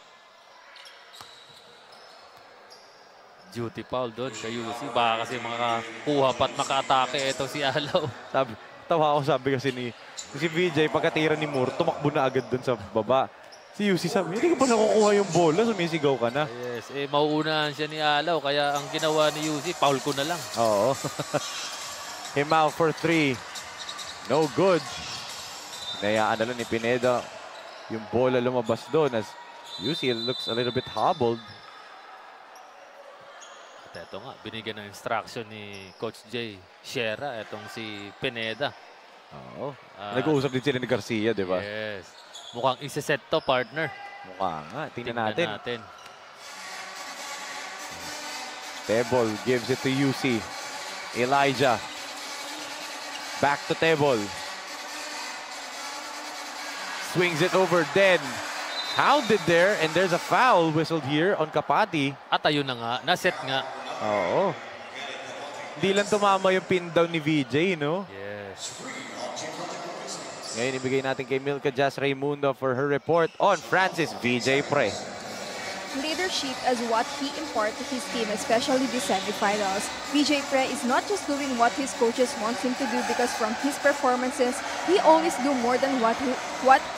Duty foul doon kay UC. Baka kasi makakuha pa't maka-atake ito si Alaw. Tawa ako, sabi kasi ni si VJ, pagkatira ni Moore, tumakbo na agad doon sa baba. Si UC sabi, hindi ka pa nakukuha yung bola, sumisigaw ka na. Yes, mauunahan siya ni Alaw, kaya ang ginawa ni UC, foul ko na lang. Oo. Himao for 3. No good. Hinayaan na lang ni Pineda yung bola lumabas doon as UC looks a little bit hobbled. At eto nga, binigyan ng instruction ni Coach Jay Sierra, etong si Pineda. Oo. Nag-uusap din sila ni Garcia, di ba? Yes. Mukhang isa-set to, partner. Mukha nga. Tingnan natin. natin. Tebol gives it to UC. Elijah. Back to Tebol. Swings it over Den. Hounded there, and there's a foul whistled here on Kapati. At ayun na nga, naset nga. Oo. Hindi lang tumama yung pin down ni VJ, no? Yes. Ngayon, ibigay natin kay Milka Jazz Raimundo for her report on Francis VJ Pre. Leadership as what he imparts to his team, especially the semifinals. VJ Pre is not just doing what his coaches want him to do because from his performances, he always do more than what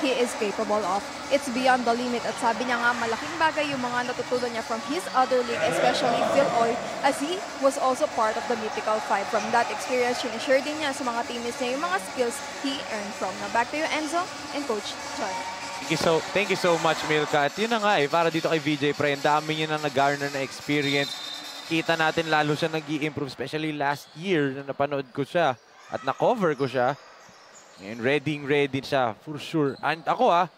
he is capable of. It's beyond the limit at sabi niya nga malaking bagay yung mga natutunan niya from his other league, especially Phil Oy, as he was also part of the Mythical 5. From that experience, sinishare din niya sa mga teammates niya yung mga skills he earned from. Now back to you, Enzo and Coach John. Thank you so much, Milka. At yun na nga para dito kay VJ Pre, ang dami niya na nag-garner na experience. Kita natin lalo siya nag-i-improve, especially last year na napanood ko siya at na-cover ko siya. And ready siya, for sure. And ako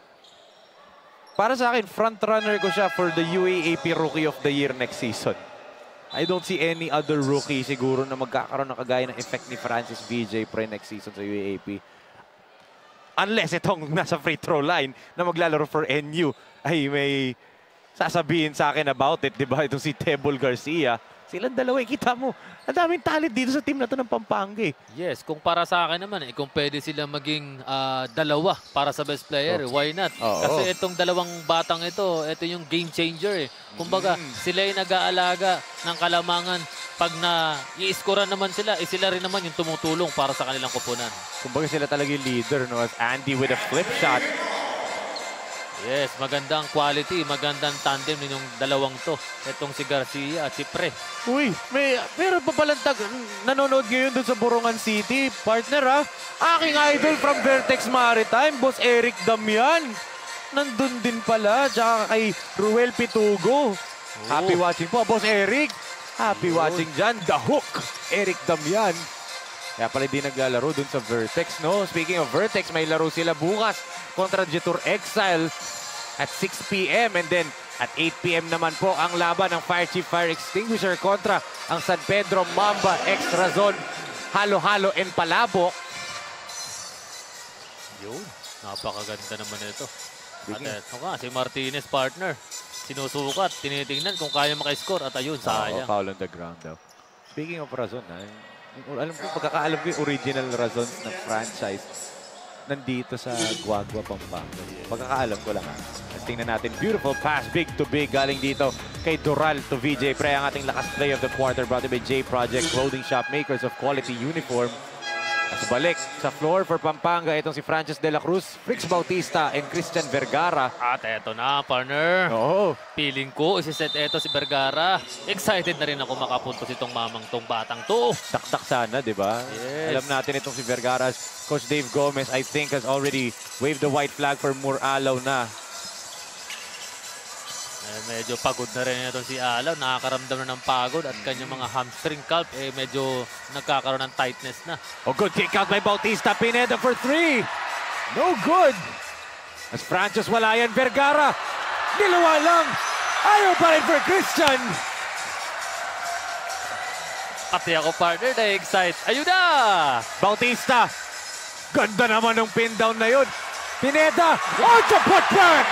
para sa akin, front-runner ko siya for the UAAP Rookie of the Year next season. I don't see any other rookie siguro na magkakaroon ng kagaya ng effect ni Francis VJ Pre next season sa UAAP. Unless itong nasa free throw line na maglalaro for NU ay may sasabihin sa akin about it, di ba? Itong si Tebol Garcia. Silang dalawa, kita mo. Ang daming talent dito sa team na to ng Pampanga. Yes, kung para sa akin naman, kung pwede sila maging dalawa para sa best player, why not? Kasi itong dalawang batang ito yung game changer. Kumbaga, sila ay nag-aalaga ng kalamangan. Pag i-scorean naman sila, sila rin naman yung tumutulong para sa kanilang kupunan. Kumbaga sila talaga yung leader, no? As Andy with a flip shot. Yes, magandang quality, magandang tandem ninyong dalawang to. Itong si Garcia at si Pre. Uy, meron pa palang nanonood ngayon doon sa Borongan City. Partner aking idol from Vertex Maritime, Boss Eric Damian. Nandun din pala, tsaka kay Ruel Pitugo. Happy watching po, Boss Eric. Happy watching dyan. The Hook, Eric Damian. Kaya pala di naglalaro dun sa Vertex, no? Speaking of Vertex, may laro sila bukas kontra Jetour Exile at 6 p.m. And then at 8 p.m. naman po ang laban ng Fire Chief Fire Extinguisher kontra ang San Pedro Mamba Extra Zone. Halo-halo and palabok. Yun, napakaganda naman ito. At eto nga, si Martinez partner. Sinusukat, tinitingnan kung kaya maka-score at ayun, sayang. Foul on the ground daw. Speaking of Razon, alam ko, pagkakaalam ko yung original Razons ng franchise nandito sa Guagua, Pampanga. Pagkakaalam ko lang. Let's tingnan natin. Beautiful pass, big to big, galing dito kay Doral to VJ Pre. Ang ating lakas play of the quarter brought to by J Project, clothing shop makers of quality uniform. At balik sa floor for Pampanga, itong si Francis De La Cruz, Frix Bautista, and Christian Vergara. At eto na, partner. Oo. Feeling ko, isiset eto si Vergara. Excited na rin ako makapuntos itong mamang tong batang to. Taktak sana, di ba? Yes. Alam natin itong si Vergara. Coach Dave Gomez, I think, has already waved the white flag for Muralaw na. Medyo pagod na rin itong si Alaw. Nakakaramdam na ng pagod at kanyang mga hamstring calf medyo nagkakaroon ng tightness na. Oh, good kick out by Bautista. Pineda for 3. No good. As Francis wala yan, Vergara. Nilawa lang. Ayaw pa rin for Christian. Pati ako, partner, na-excite. Ayun na! Bautista. Ganda naman ng pin down na yun. Pineda. Oh, the putback!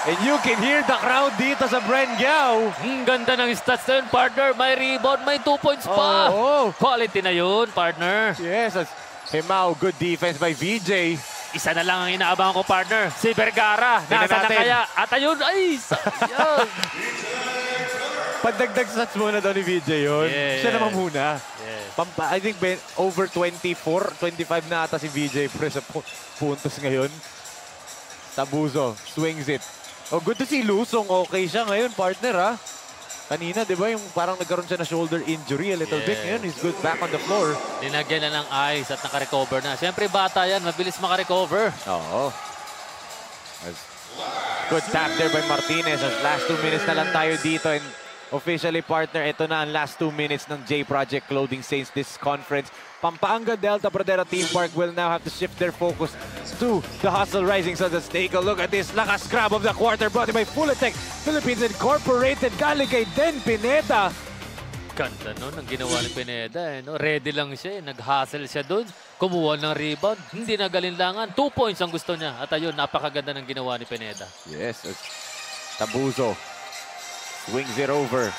And you can hear the crowd dito sa Brengyao. Ganda ng stats na yun, partner. May rebound, may 2 points pa. Quality na yun, partner. Yes, Himao, good defense by VJ. Isa na lang ang inaabangan ko, partner. Si Vergara. Nasa na kaya? At ayun, ay, sayang. Pagdagdag stats muna daw ni VJ yun. Yeah, Siya naman muna. Yeah. I think over 24, 25 na ata si VJ pre sa puntos ngayon. Tabuzo, swings it. Oh, good to see Lusong. Okay siya ngayon, partner, ha? Kanina, di ba, yung parang nagkaroon siya na shoulder injury a little bit. Ngayon, he's good back on the floor. Linagyan na ng ice at nakarecover na. Siyempre, bata yan. Mabilis makarecover. Oo. Good tap there by Martinez. As last 2 minutes na lang tayo dito. And officially, partner, ito na ang last 2 minutes ng J Project Clothing Saints this conference. Pampanga Delta Pradera Team Park will now have to shift their focus to the Hustle Rising Suns. Let's take a look at this lakas grab of the quarter brought in by Fulltech Philippines Incorporated. Galing kay Den Pineda. Ganda nun ang ginawa ni Pineda. No? Ready lang siya. Nag-hustle siya dun. Kumuha ng rebound. Hindi na galinlangan. 2 points ang gusto niya. At ayun, napakaganda ng ginawa ni Pineda. Yes. Tabuzo swings it over.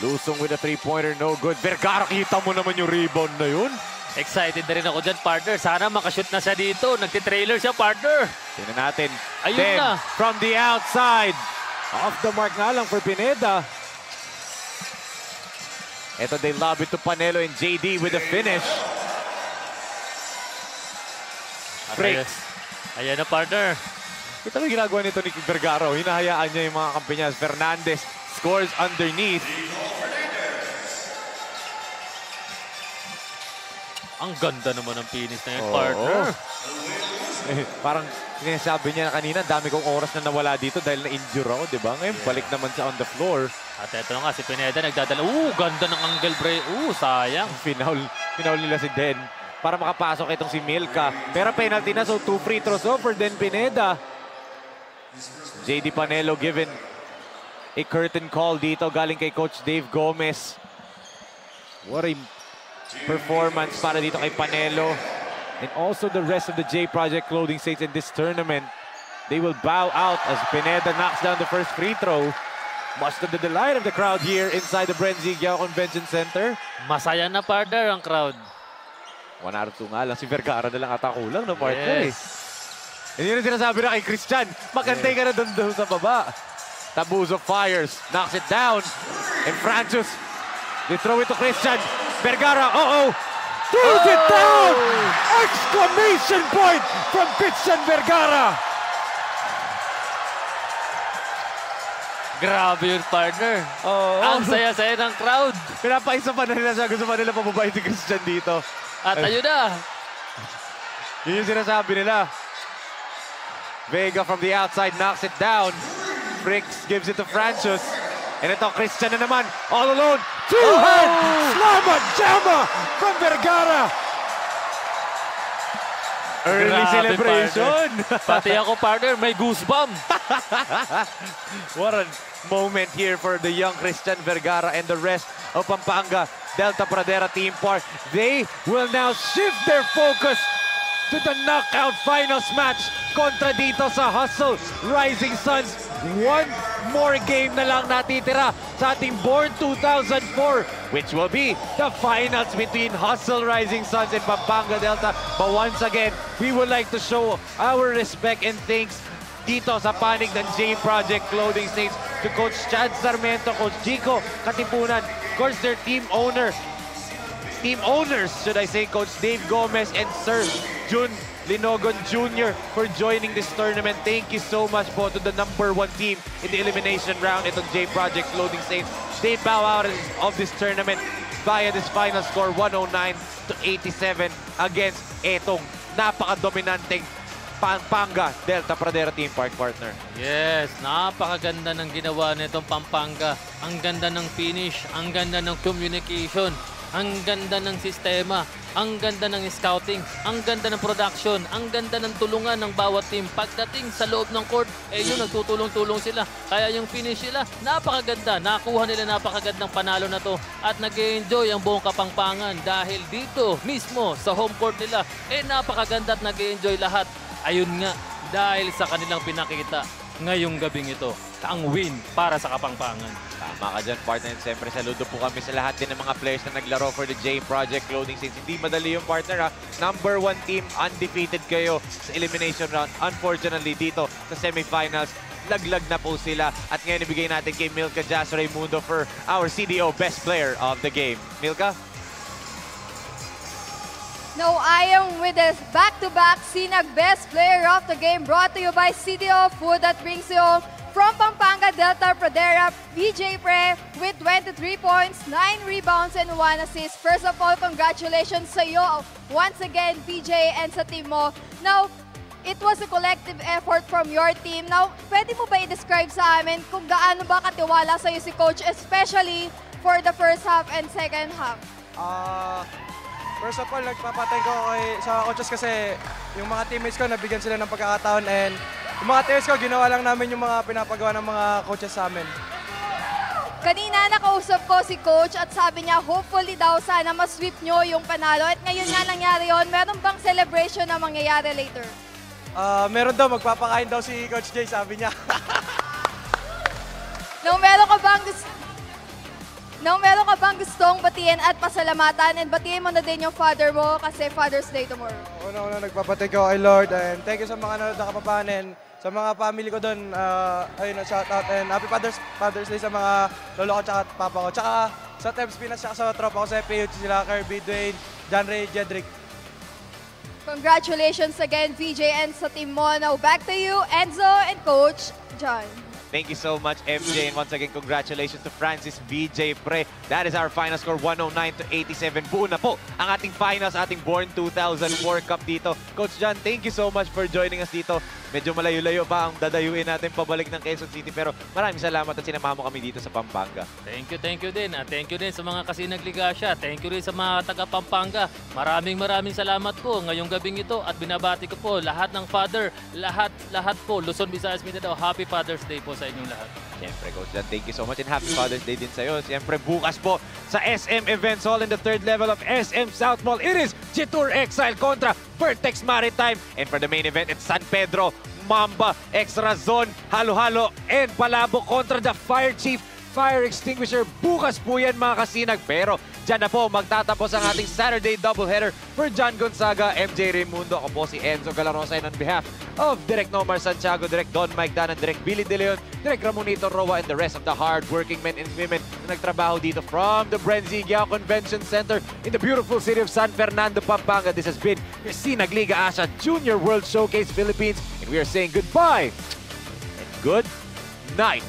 Lusong with a 3-pointer, no good. Vergara, kita mo naman yung rebound na yun. Excited na rin ako dyan, partner. Sana makashoot na siya dito. Nagtitrailer siya, partner. Tingnan natin. Ayun then, na. From the outside. Off the mark nga lang for Pineda. Ito, they lob it to Panelo and JD with the finish. Frix. Ayan na, partner. Ito yung ginagawa nito ni Vergara. Hinahayaan niya yung mga kampi niya. Fernandez scores underneath. Ang ganda naman ng finish na yun, partner. Parang sinasabi niya kanina, dami kong oras na nawala dito dahil na-injure ako, di ba? Ngayon, balik naman siya on the floor. At ito nga, si Pineda nagdadala. Ganda ng angle break. Sayang. Pinaul nila si Den para makapasok itong si Milka. Pero penalty na, so 2 free throws over Den Pineda. JD Panelo given a curtain call dito galing kay Coach Dave Gomez. What a performance para dito kay Panelo. And also the rest of the J Project Clothing Saints in this tournament. They will bow out as Pineda knocks down the first free throw. Much to the delight of the crowd here inside the Brenzy Giao Convention Center. Masaya na, partner, ang crowd. 1 out of 2 nga lang. Si Vergara na lang ata kulang na partner. And yun ang sinasabi na kay Christian. Magantay ka na doon sa baba. Tabuzo fires. Knocks it down. And Francis, they throw it to Christian. Vergara, throws it down! Exclamation point from Christian Vergara. Grabe yun, partner. Ang saya-saya ng crowd. Pinapaisa pa na nila siya. Gusto pa nila pababayin si Christian dito. At ayun na. Yun yung sinasabi nila. Vega from the outside knocks it down. Fricks gives it to Francis. And ito, Christian na naman, all alone. Two-hand slamma jamma from Vergara. Early Grabe, celebration. Pati ako, partner, may goosebump. What a moment here for the young Christian Vergara and the rest of Pampanga Delta Pradera Team Park. They will now shift their focus to the knockout finals match kontra dito sa Hustle Rising Suns. One more game na lang natitira sa ating Born 2004, which will be the finals between Hustle Rising Suns and Pampanga Delta. But once again, we would like to show our respect and thanks dito sa panig ng J Project Clothing Saints to Coach Chad Sarmiento, Coach Jico Katipunan, of course their team owners, should I say, Coach Dave Gomez and Sir Jun Linogon Jr. for joining this tournament. Thank you so much po to the #1 team in the elimination round, itong J Project Clothing Saints. They bow out of this tournament via this final score 109-87 against etong napaka-dominanteng Pampanga Delta Pradera Team Park, partner. Yes, napakaganda ng ginawa nitong Pampanga. Ang ganda ng finish, ang ganda ng communication, ang ganda ng sistema, ang ganda ng scouting, ang ganda ng production, ang ganda ng tulungan ng bawat team. Pagdating sa loob ng court, yun, nagtutulong-tulong sila. Kaya yung finish nila, napakaganda. Nakuha nila napakagandang panalo na to at nag-enjoy ang buong Kapampangan dahil dito mismo sa home court nila, napakaganda at nag-enjoy lahat. Ayun nga, dahil sa kanilang pinakita ngayong gabing ito, ang win para sa Kapampangan. Tama ka dyan, partner. And siyempre, saludo po kami sa lahat din ng mga players na naglaro for the J Project Clothing Saints. Hindi madali yung partner, ha. #1 team, undefeated kayo sa elimination round. Unfortunately, dito sa semifinals, laglag na po sila. At ngayon, ibigay natin kay Milka Jazz Raimundo for our CDO Best Player of the Game. Milka? Now, I am with this back-to-back Sinag Best Player of the Game brought to you by CDO Food that brings you from Pampanga Delta Pradera, VJ Pre with 23 points, 9 rebounds, and 1 assist. First of all, congratulations sa iyo once again, VJ, and sa team mo. Now, it was a collective effort from your team. Now, pwede mo ba i-describe sa amin kung gaano ba katiwala sa iyo si Coach, especially for the first half and second half? First of all, nagpapatay ko sa coaches kasi yung mga teammates ko nabigyan sila ng pagkakataon and yung mga teammates ko ginawa lang namin yung mga pinapagawa ng mga coaches sa amin. Kanina nakausap ko si Coach at sabi niya hopefully daw sana mas-sweep nyo yung panalo at ngayon nga nangyari yun. Meron bang celebration na mangyayari later? Meron daw, magpapakain daw si Coach Jay, sabi niya. Meron ka bang gustong batiin at pasalamatan and batiin mo na din yung father mo kasi Father's Day tomorrow? Una, nagpapatay ko kay Lord and thank you sa mga nanonood na Kapampangan and sa mga family ko doon, ayun, shout out and happy Father's Day sa mga lolo ko tsaka papa ko. Tsaka sa Tebs Pinas tsaka sa tropa ko sa FPH, sila Kirby, Dwayne, John Ray, Jedrick. Congratulations again, VJ, and sa team mo. Now back to you, Enzo and Coach John. Thank you so much, MJ. And once again, congratulations to Francis VJ Pre. That is our final score, 109-87. Buo na po ang ating finals, ating Born 2004 Cup dito. Coach John, thank you so much for joining us dito. Medyo malayo-layo pa ang dadayuin natin pabalik ng Quezon City. Pero maraming salamat at sinamahan mo kami dito sa Pampanga. Thank you din. Thank you din sa mga Kasinag Ligasya. Thank you rin sa mga taga-Pampanga. Maraming salamat po ngayong gabing ito at binabati ko po lahat ng father, lahat po, Luzon, Visayas, Mindanao. Happy Father's Day po sa inyong lahat. Siyempre, Coach John, thank you so much and happy Father's Day din sa'yo. Siyempre, bukas po sa SM Events Hall in the 3rd level of SM South Mall. It is Chittoor Exile kontra Vertex Maritime. And for the main event, it's San Pedro, Mamba, Extra Zone, Halo-Halo, and Palabo kontra the Fire Chief Fire Extinguisher. Bukas po yan, mga kasinag. Pero dyan na po magtatapos ang ating Saturday doubleheader for John Gonzaga, MJ Raimundo. Ako po si Enzo Galarosa and on behalf of Direk Nomar Santiago, Direk Don Mike Danan, Direk Billy De Leon, Direk Ramonito Roa, and the rest of the hard-working men and women na nagtrabaho dito from the Brenzigiao Convention Center in the beautiful city of San Fernando, Pampanga. This has been your Sinag Liga Asia Junior World Showcase Philippines, and we are saying goodbye and good night.